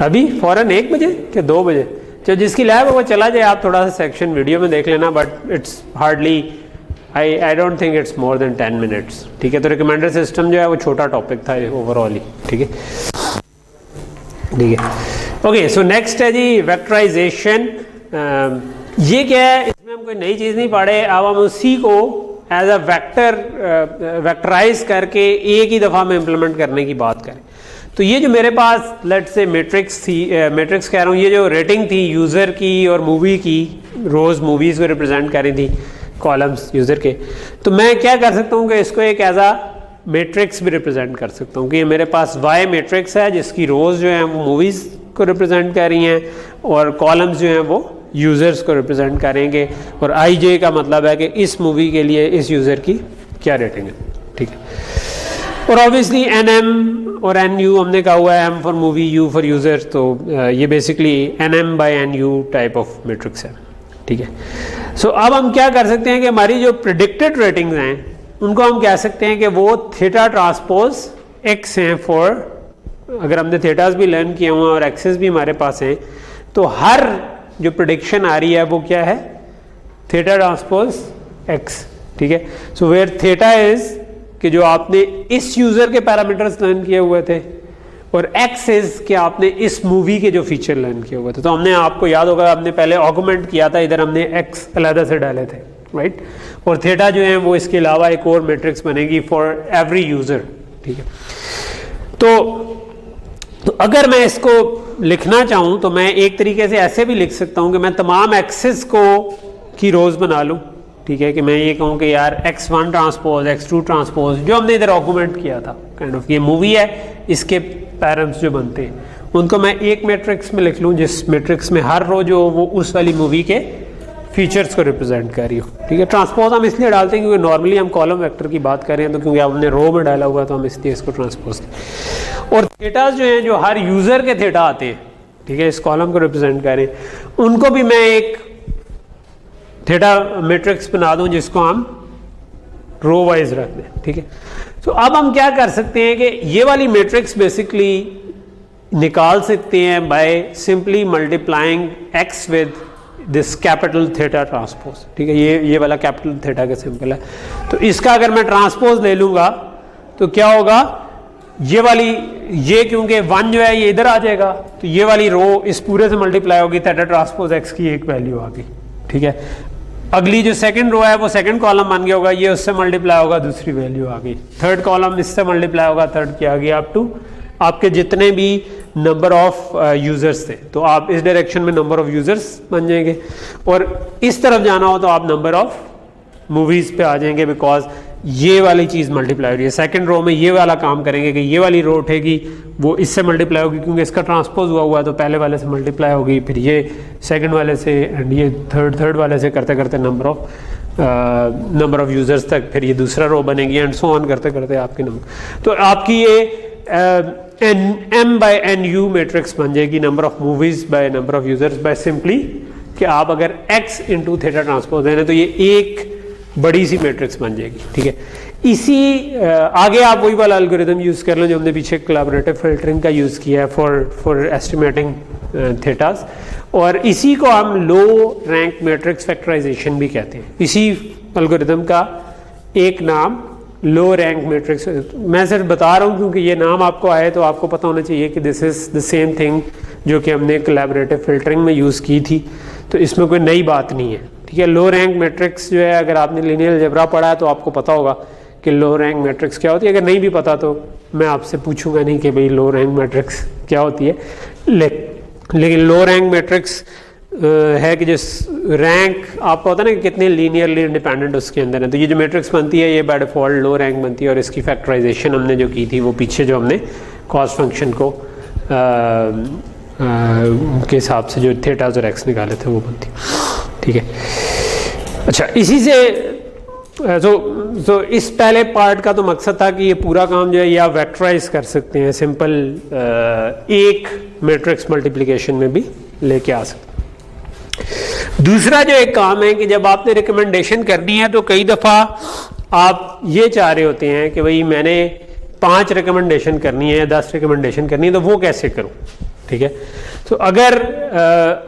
अभी फ़ौरन 1 बजे क्या 2 बजे, तो जिसकी लैब है वो चला जाए। आप थोड़ा सा सेक्शन वीडियो में देख लेना, but it's hardly, I don't think it's more than 10 minutes, ठीक है। तो रिकमेंडर सिस्टम जो है वो छोटा टॉपिक था ओवरऑल ही, ठीक है, ठीक है। ओके, सो नेक्स्ट है जी वेक्टराइजेशन। ये क्या है? इसमें हम कोई नई चीज़ नहीं पढ़े, अब हम उसी को एज अ वेक्टर वेक्टराइज करके एक ही दफ़ा में इम्प्लीमेंट करने की बात करें। तो ये जो मेरे पास लेट्स से मैट्रिक्स थी, मैट्रिक्स कह रहा हूँ, ये जो रेटिंग थी यूज़र की और मूवी की, रोज़ मूवीज़ को रिप्रेजेंट कर रही थी कॉलम्स यूज़र के, तो मैं क्या कर सकता हूँ कि इसको एक एज अ मैट्रिक्स भी रिप्रेजेंट कर सकता हूँ कि ये मेरे पास वाई मैट्रिक्स है, जिसकी रोज़ जो हैं वो मूवीज़ को रिप्रेजेंट कर रही हैं और कॉलम्स जो हैं वो यूज़र्स को रिप्रेजेंट करेंगे, और आई जे का मतलब है कि इस मूवी के लिए इस यूज़र की क्या रेटिंग है, ठीक है। और ऑब्वियसली एन एम और एन यू हमने कहा हुआ है, M for movie, U for user, तो ये basically N M by N U type of matrix है, ठीक है। सो अब हम क्या कर सकते हैं कि हमारी जो प्रिडिक्टेड रेटिंग्स हैं उनको हम कह सकते हैं कि वो थीटा ट्रांसपोज एक्स हैं फॉर, अगर हमने थीटास भी लर्न किए हुए हैं और एक्सेस भी हमारे पास हैं, तो हर जो प्रेडिक्शन आ रही है वो क्या है? थीटा ट्रांसपोज एक्स, ठीक है। सो वेयर थीटा इज कि जो आपने इस यूजर के पैरामीटर्स लर्न किए हुए थे, और एक्स इज कि आपने इस मूवी के जो फीचर लर्न किए हुए थे। तो हमने, आपको याद होगा, हमने पहले ऑगमेंट किया था, इधर हमने एक्स अलग से डाले थे, राइट। और थीटा जो है वो इसके अलावा एक और मैट्रिक्स बनेगी फॉर एवरी यूजर, ठीक है। तो अगर मैं इसको लिखना चाहूँ तो मैं एक तरीके से ऐसे भी लिख सकता हूँ कि मैं तमाम एक्सेस को की रोज बना लूँ, ठीक है। कि मैं ये कहूँ कि यार x1 ट्रांसपोज, x2 ट्रांसपोज, जो हमने इधर ऑगमेंट किया था, काइंड ऑफ ये मूवी है, इसके पैरम्स जो बनते हैं उनको मैं एक मैट्रिक्स में लिख लूँ, जिस मैट्रिक्स में हर रो जो वो उस वाली मूवी के फीचर्स को रिप्रेजेंट कर रही हो, ठीक है। ट्रांसपोज हम इसलिए डालते हैं क्योंकि नॉर्मली हम कॉलम वेक्टर की बात कर रहे हैं, तो क्योंकि हमने रो में डाला हुआ तो हम इसलिए इसको ट्रांसपोज। और थीटास जो हैं, जो हर यूज़र के थीटा आते हैं, ठीक है, इस कॉलम को रिप्रेजेंट कर रहे हैं, उनको भी मैं एक थीटा मैट्रिक्स बना दूं जिसको हम रो वाइज रख दें, ठीक है। तो अब हम क्या कर सकते हैं कि ये वाली मैट्रिक्स बेसिकली निकाल सकते हैं by simply multiplying x with this capital theta transpose, ठीक है। ये वाला कैपिटल थीटा का सिंपल है, तो इसका अगर मैं ट्रांसपोज ले लूंगा तो क्या होगा, ये वाली, ये क्योंकि 1 जो है ये इधर आ जाएगा, तो ये वाली रो इस पूरे से मल्टीप्लाई होगी, थीटा ट्रांसपोज एक्स की एक वैल्यू आ गई, ठीक है। अगली जो सेकंड रो है वो सेकंड कॉलम बन गया होगा, ये उससे मल्टीप्लाई होगा, दूसरी वैल्यू आ गई। थर्ड कॉलम इससे मल्टीप्लाई होगा, थर्ड की आ गई, अप टू आपके जितने भी नंबर ऑफ यूजर्स थे, तो आप इस डायरेक्शन में नंबर ऑफ यूजर्स बन जाएंगे, और इस तरफ जाना हो तो आप नंबर ऑफ मूवीज पे आ जाएंगे, बिकॉज ये वाली चीज़ मल्टीप्लाई हो रही है, सेकंड रो में ये वाला काम करेंगे कि ये वाली रो उठेगी वो इससे मल्टीप्लाई होगी क्योंकि इसका ट्रांसपोज हुआ है तो पहले वाले से मल्टीप्लाई होगी, फिर ये सेकंड वाले से एंड ये थर्ड वाले से करते करते नंबर ऑफ यूज़र्स तक, फिर ये दूसरा रो बनेगी एंड सो ऑन करते करते आपके नंबर। तो आपकी ये m by N U matrix बन जाएगी, number of movies by number of users by simply कि आप अगर x इंटू थीटा ट्रांसपोज दें तो ये एक बड़ी सी मैट्रिक्स बन जाएगी। ठीक है, इसी आगे आप वही वाला एल्गोरिथम यूज़ कर लें जो हमने पीछे कोलैबोरेटिव फिल्टरिंग का यूज़ किया है फॉर एस्टिमेटिंग थीटास, और इसी को हम लो रैंक मैट्रिक्स फैक्टराइजेशन भी कहते हैं। इसी एल्गोरिथम का एक नाम लो रैंक मैट्रिक्स, मैं सिर्फ बता रहा हूँ क्योंकि ये नाम आपको आए तो आपको पता होना चाहिए कि this is the same thing जो कि हमने कोलैबोरेटिव फिल्टरिंग में यूज़ की थी, तो इसमें कोई नई बात नहीं है। ठीक है, लो रैंक मैट्रिक्स जो है अगर आपने लीनियर अलजेब्रा पढ़ा है तो आपको पता होगा कि लो रैंक मैट्रिक्स क्या होती है। अगर नहीं भी पता तो मैं आपसे पूछूंगा नहीं कि भाई लो रैंक मैट्रिक्स क्या होती है, लेकिन लो रैंक मैट्रिक्स है कि जिस रैंक आपको होता है ना कि कितने लीनियरली इंडिपेंडेंट उसके अंदर है, तो ये जो मैट्रिक्स बनती है ये बाय डिफॉल्ट लो रैंक बनती है। और इसकी फैक्टराइजेशन हमने जो की थी वो पीछे जो हमने कॉस्ट फंक्शन को के हिसाब से जो थीटास और एक्स निकाले थे वो बनती। ठीक है, अच्छा इसी से तो इस पहले पार्ट का तो मकसद था कि ये पूरा काम जो है ये आप वेक्टराइज कर सकते हैं, सिंपल एक मैट्रिक्स मल्टीप्लिकेशन में भी लेके आ सकते हैं। दूसरा जो एक काम है कि जब आपने रिकमेंडेशन करनी है तो कई दफ़ा आप ये चाह रहे होते हैं कि भाई मैंने 5 रिकमेंडेशन करनी है या 10 रिकमेंडेशन करनी है, तो वो कैसे करूं। ठीक है, तो अगर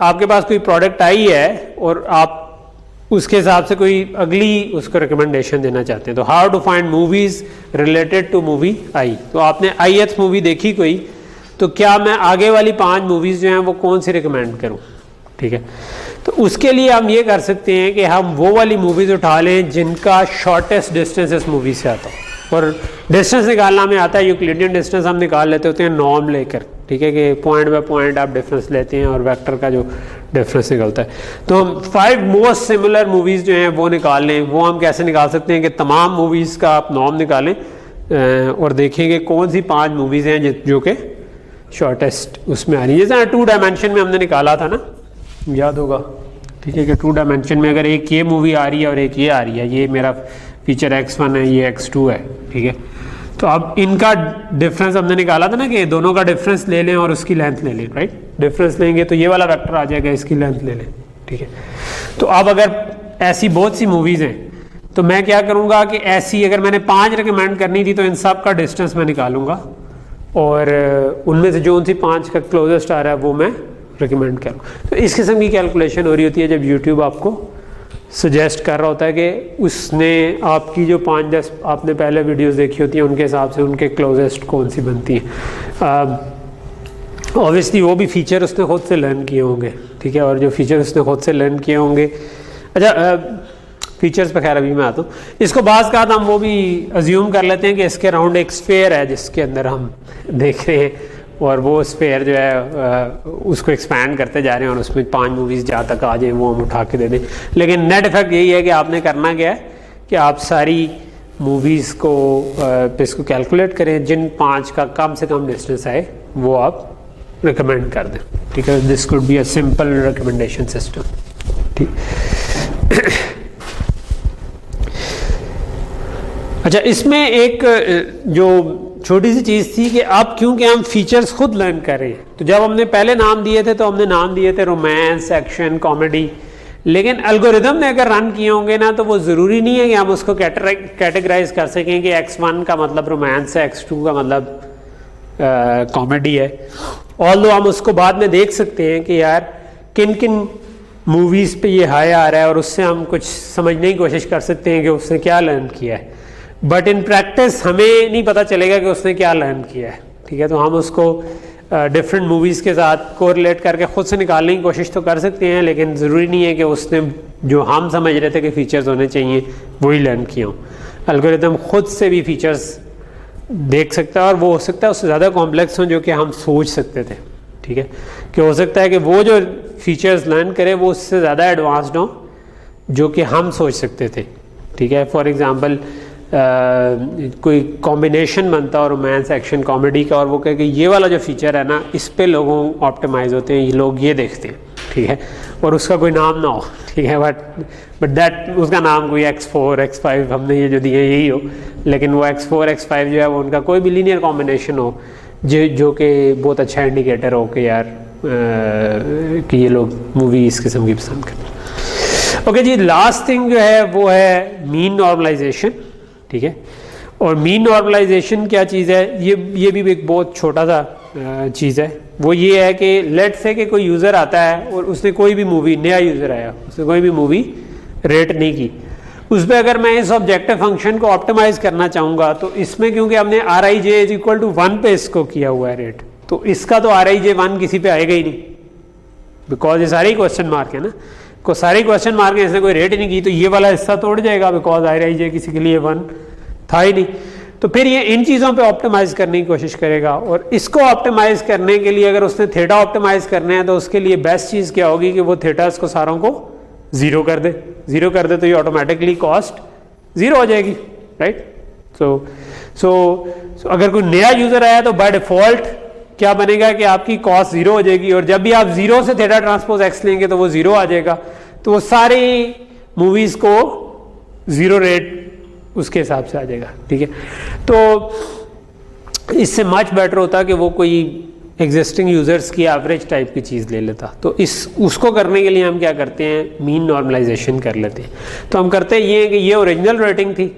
आपके पास कोई प्रोडक्ट आई है और आप उसके हिसाब से कोई अगली उसको रिकमेंडेशन देना चाहते हैं, तो how to find movies related to movie I, तो आपने ith मूवी देखी कोई, तो क्या मैं आगे वाली 5 मूवीज जो हैं वो कौन सी रिकमेंड करूं। ठीक है, तो उसके लिए हम ये कर सकते हैं कि हम वो वाली मूवीज उठा लें जिनका शॉर्टेस्ट डिस्टेंस इस मूवी से आता हो, और डिस्टेंस निकालना में आता है यूक्लिडियन डिस्टेंस हम निकाल लेते होते हैं नॉर्म लेकर। ठीक है, कि पॉइंट बाय पॉइंट आप डिफरेंस लेते हैं और वेक्टर का जो डिफरेंस निकलता है, तो हम 5 मोस्ट सिमिलर मूवीज़ जो हैं वो निकाल लें। वो हम कैसे निकाल सकते हैं कि तमाम मूवीज़ का आप नॉर्म निकालें और देखेंगे कौन सी 5 मूवीज़ हैं जो कि शॉर्टेस्ट उसमें आ रही है। जैसे 2 डायमेंशन में हमने निकाला था ना, याद होगा। ठीक है, कि 2 डायमेंशन में अगर एक ये मूवी आ रही है और एक ये आ रही है, ये मेरा फीचर x1 है, ये x2 है। ठीक है, तो अब इनका डिफरेंस हमने निकाला था ना कि दोनों का डिफरेंस ले लें और उसकी लेंथ ले लें। राइट, डिफरेंस लेंगे तो ये वाला वेक्टर आ जाएगा, इसकी लेंथ ले लें। ठीक है, तो अब अगर ऐसी बहुत सी मूवीज़ हैं तो मैं क्या करूँगा कि ऐसी अगर मैंने 5 रिकमेंड करनी थी तो इन सब का डिस्टेंस मैं निकालूंगा और उनमें से जो उनसी 5 का क्लोजेस्ट आ रहा है वो मैं रिकमेंड करूँ। तो इस किस्म की कैलकुलेशन हो रही होती है जब यूट्यूब आपको सजेस्ट कर रहा होता है कि उसने आपकी जो 5-10 आपने पहले वीडियोस देखी होती हैं उनके हिसाब से उनके क्लोजेस्ट कौन सी बनती हैं। ऑब्वियसली वो भी फीचर उसने खुद से लर्न किए होंगे। ठीक है, और जो फीचर उसने खुद से लर्न किए होंगे, अच्छा फीचर्स पर खैर अभी मैं आता हूँ। इसको बाज़ का हम वो भी अज्यूम कर लेते हैं कि इसके अराउंड एक स्फेयर है जिसके अंदर हम देख रहे हैं, और वो स्फेयर जो है उसको एक्सपैंड करते जा रहे हैं और उसमें 5 मूवीज़ जहाँ तक आ जाए वो हम उठा के दे दें। लेकिन नेट इफेक्ट यही है कि आपने करना क्या है कि आप सारी मूवीज़ को पे इसको कैलकुलेट करें, जिन 5 का कम से कम डिस्टेंस आए वो आप रिकमेंड कर दें। ठीक है, this could be a simple recommendation system. ठीक, अच्छा इसमें एक जो छोटी सी चीज़ थी कि अब क्योंकि हम फीचर्स खुद लर्न कर रहे हैं, तो जब हमने पहले नाम दिए थे तो हमने नाम दिए थे रोमांस, एक्शन, कॉमेडी, लेकिन एल्गोरिदम ने अगर रन किए होंगे ना तो वो ज़रूरी नहीं है कि हम उसको कैटेगराइज कर सकें कि x1 का मतलब रोमांस है, x2 का मतलब कॉमेडी है। ऑल्दो हम उसको बाद में देख सकते हैं कि यार किन किन मूवीज़ पे ये हाई आ रहा है और उससे हम कुछ समझने की कोशिश कर सकते हैं कि उसने क्या लर्न किया है, बट इन प्रैक्टिस हमें नहीं पता चलेगा कि उसने क्या लर्न किया है। ठीक है, तो हम उसको डिफरेंट मूवीज़ के साथ कोरिलेट करके ख़ुद से निकालने की कोशिश तो कर सकते हैं, लेकिन ज़रूरी नहीं है कि उसने जो हम समझ रहे थे कि फ़ीचर्स होने चाहिए वही लर्न किया हो। एल्गोरिथम खुद से भी फ़ीचर्स देख सकता है और वो हो सकता है उससे ज़्यादा कॉम्प्लेक्स हों जो कि हम सोच सकते थे। ठीक है, कि हो सकता है कि वो जो फीचर्स लर्न करे वो उससे ज़्यादा एडवांस्ड हों जो कि हम सोच सकते थे। ठीक है, फॉर एग्ज़ाम्पल कोई कॉम्बिनेशन बनता है रोमांस एक्शन कॉमेडी का, और वो कहे कि ये वाला जो फीचर है ना इस पे लोगों ऑप्टिमाइज होते हैं, ये लोग ये देखते हैं, ठीक है, और उसका कोई नाम ना हो, ठीक है, बट दैट उसका नाम कोई X4 X5 हमने ये जो दिए यही हो, लेकिन वो X4 X5 जो है वो उनका कोई भी लीनियर कॉम्बिनेशन हो जो कि बहुत अच्छा इंडिकेटर हो कि यार कि ये लोग मूवी इस किस्म की पसंद करते हैं। ओके जी, लास्ट थिंग जो है वो है मीन नॉर्मलाइजेशन, ठीक है। और मीन नॉर्मलाइजेशन क्या चीज़ है, ये भी एक बहुत छोटा सा चीज़ है। वो ये है कि लेट से कि कोई यूज़र आता है और उसने कोई भी मूवी, नया यूज़र आया, उसने कोई भी मूवी रेट नहीं की, उस पर अगर मैं इस ऑब्जेक्टिव फंक्शन को ऑप्टिमाइज़ करना चाहूँगा तो इसमें क्योंकि हमने RIJ इज इक्वल टू 1 पे इसको किया हुआ है रेट, तो इसका तो RIJ 1 किसी पे आएगा ही नहीं, बिकॉज ये सारे ही क्वेश्चन मार्क है ना, को सारे क्वेश्चन मार्क है, इसने कोई रेट ही नहीं की, तो ये वाला हिस्सा तोड़ जाएगा बिकॉज RIJ किसी के लिए 1 था ही नहीं। तो फिर ये इन चीज़ों पे ऑप्टिमाइज़ करने की कोशिश करेगा, और इसको ऑप्टिमाइज़ करने के लिए अगर उसने थीटा ऑप्टिमाइज़ करने हैं तो उसके लिए बेस्ट चीज़ क्या होगी कि वो थीटास को सारों को ज़ीरो कर दे, ज़ीरो कर दे तो ये ऑटोमेटिकली कॉस्ट ज़ीरो हो जाएगी, राइट। सो अगर कोई नया यूज़र आया तो बाय डिफ़ॉल्ट क्या बनेगा कि आपकी कॉस्ट ज़ीरो हो जाएगी, और जब भी आप ज़ीरो से थीटा ट्रांसपोज एक्स लेंगे तो वो ज़ीरो आ जाएगा, तो वो सारी मूवीज़ को ज़ीरो रेट उसके हिसाब से आ जाएगा, ठीक है। तो इससे मच बेटर होता कि वो कोई एग्जिस्टिंग यूज़र्स की एवरेज टाइप की चीज़ ले लेता। तो उसको करने के लिए हम क्या करते हैं, मीन नॉर्मलाइजेशन कर लेते हैं। तो हम करते हैं ये कि ये ओरिजिनल रेटिंग थी,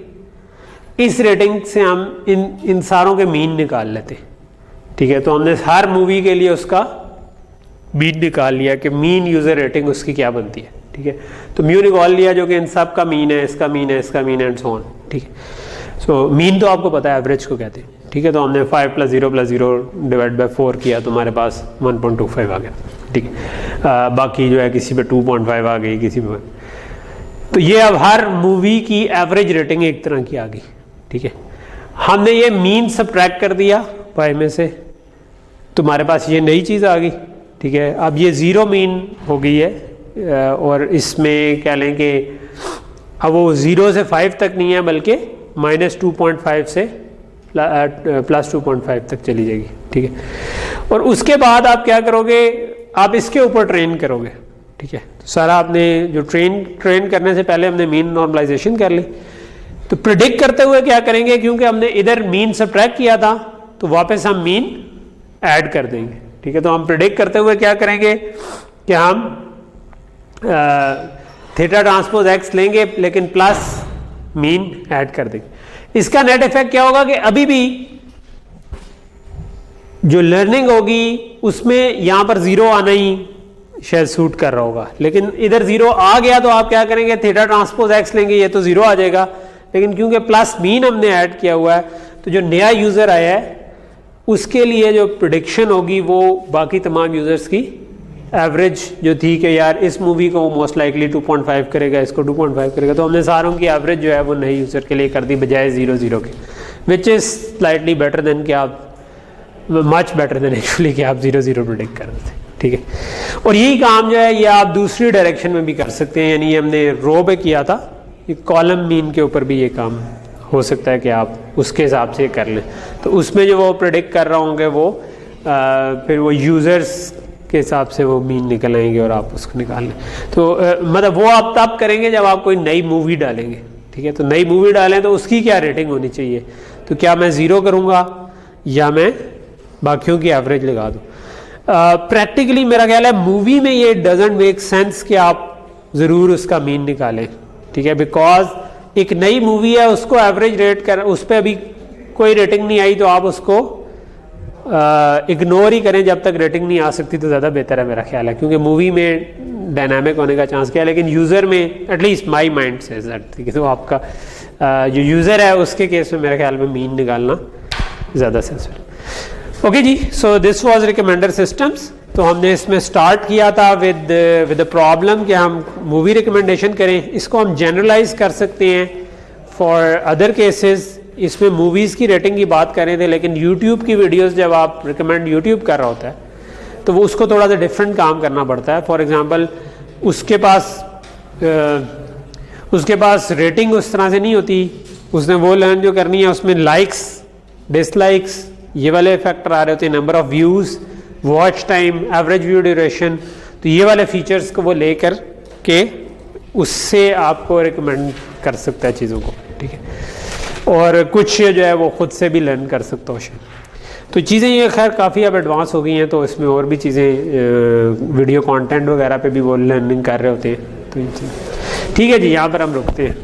इस रेटिंग से हम इन सारों के मीन निकाल लेते हैं, ठीक है। तो हमने हर मूवी के लिए उसका मीन निकाल लिया कि मीन यूज़र रेटिंग उसकी क्या बनती है, ठीक है। तो म्यू निकाल लिया जो कि इन सब का मीन है, इसका मीन है, इसका मीन है एंड सो ऑन, ठीक है। सो मीन तो आपको पता है एवरेज को कहते हैं, ठीक है। तो हमने 5 + 0 + 0 डिवाइड बाय 4 किया तो हमारे पास 1.25 आ गया, ठीक है। बाकी जो है किसी पे 2.5 आ गई, किसी पे, तो ये अब हर मूवी की एवरेज रेटिंग एक तरह की आ गई, ठीक है। हमने ये मीन सब्ट्रैक्ट कर दिया पाई में से, तुम्हारे पास ये नई चीज़ आ गई, ठीक है। अब ये ज़ीरो मीन हो गई है, और इसमें क्या लें कि अब वो 0 से 5 तक नहीं है बल्कि -2.5 से +2.5 तक चली जाएगी, ठीक है। और उसके बाद आप क्या करोगे, आप इसके ऊपर ट्रेन करोगे, ठीक है। तो सारा आपने जो ट्रेन करने से पहले हमने मीन नॉर्मलाइजेशन कर ली। तो प्रिडिक्ट करते हुए क्या करेंगे, क्योंकि हमने इधर मीन सब्ट्रैक्ट किया था तो वापस हम मीन ऐड कर देंगे, ठीक है। तो हम प्रिडिक्ट करते हुए क्या करेंगे कि हम थीटा ट्रांसपोज एक्स लेंगे लेकिन प्लस मीन ऐड कर देंगे। इसका नेट इफेक्ट क्या होगा कि अभी भी जो लर्निंग होगी उसमें यहां पर 0 आना ही शायद सूट कर रहा होगा, लेकिन इधर 0 आ गया तो आप क्या करेंगे, थीटा ट्रांसपोज एक्स लेंगे, ये तो 0 आ जाएगा, लेकिन क्योंकि प्लस मीन हमने ऐड किया हुआ है तो जो नया यूजर आया है उसके लिए जो प्रेडिक्शन होगी वो बाकी तमाम यूजर्स की एवरेज जो थी कि यार इस मूवी को मोस्ट लाइकली 2.5 करेगा, इसको 2.5 करेगा, तो हमने सारों की एवरेज जो है वो नए यूज़र के लिए कर दी बजाय 0 के, which is slightly better than कि आप मच बेटर देन एक्चुअली कि आप 0 प्रेडिक्ट कर रहे थे, ठीक है। और यही काम जो है ये आप दूसरी डायरेक्शन में भी कर सकते हैं, यानी ये हमने रो पे किया था, ये कॉलम मीन के ऊपर भी ये काम हो सकता है कि आप उसके हिसाब से कर लें। तो उसमें जो वो प्रेडिक्ट कर रहे होंगे वो फिर वो यूज़र्स के हिसाब से वो मीन निकल आएंगे और आप उसको निकाल लें। तो मतलब वो आप तब करेंगे जब आप कोई नई मूवी डालेंगे, ठीक है। तो नई मूवी डालें तो उसकी क्या रेटिंग होनी चाहिए, तो क्या मैं 0 करूँगा या मैं बाकियों की एवरेज लगा दूँ। प्रैक्टिकली मेरा ख्याल है मूवी में ये डजेंट मेक सेंस कि आप ज़रूर उसका मीन निकालें, ठीक है, बिकॉज एक नई मूवी है उसको एवरेज रेट कर, उस पर अभी कोई रेटिंग नहीं आई तो आप उसको इग्नोर ही करें जब तक रेटिंग नहीं आ सकती तो ज़्यादा बेहतर है मेरा ख्याल है, क्योंकि मूवी में डायनामिक होने का चांस क्या है, लेकिन यूज़र में एटलीस्ट माई माइंड से ठीक है। तो आपका जो यूज़र है उसके केस में मेरे ख्याल में मीन निकालना ज़्यादा सेंसिबल। ओके जी, so this was recommender systems. तो हमने इसमें स्टार्ट किया था विद द प्रॉब्लम कि हम मूवी रिकमेंडेशन करें, इसको हम जनरलाइज कर सकते हैं फॉर अदर केसेस। इसमें मूवीज़ की रेटिंग की बात कर रहे थे, लेकिन यूट्यूब की वीडियोस जब आप रिकमेंड यूट्यूब कर रहा होता है तो वो उसको थोड़ा सा डिफरेंट काम करना पड़ता है। फॉर एग्जांपल उसके पास रेटिंग उस तरह से नहीं होती, उसने वो लर्न जो करनी है उसमें लाइक्स डिसलाइक्स ये वाले फैक्टर आ रहे होते हैं, number of views, watch time, average view duration. तो ये वाले फीचर्स को वो लेकर के उससे आपको रिकमेंड कर सकता है चीज़ों को, ठीक है। और कुछ जो है वो खुद से भी लर्न कर सकता हो। तो चीज़ें ये खैर काफ़ी अब एडवांस हो गई हैं, तो इसमें और भी चीज़ें वीडियो कंटेंट वगैरह पे भी वो लर्निंग कर रहे होते हैं। तो ठीक है जी, यहाँ पर हम रुकते हैं।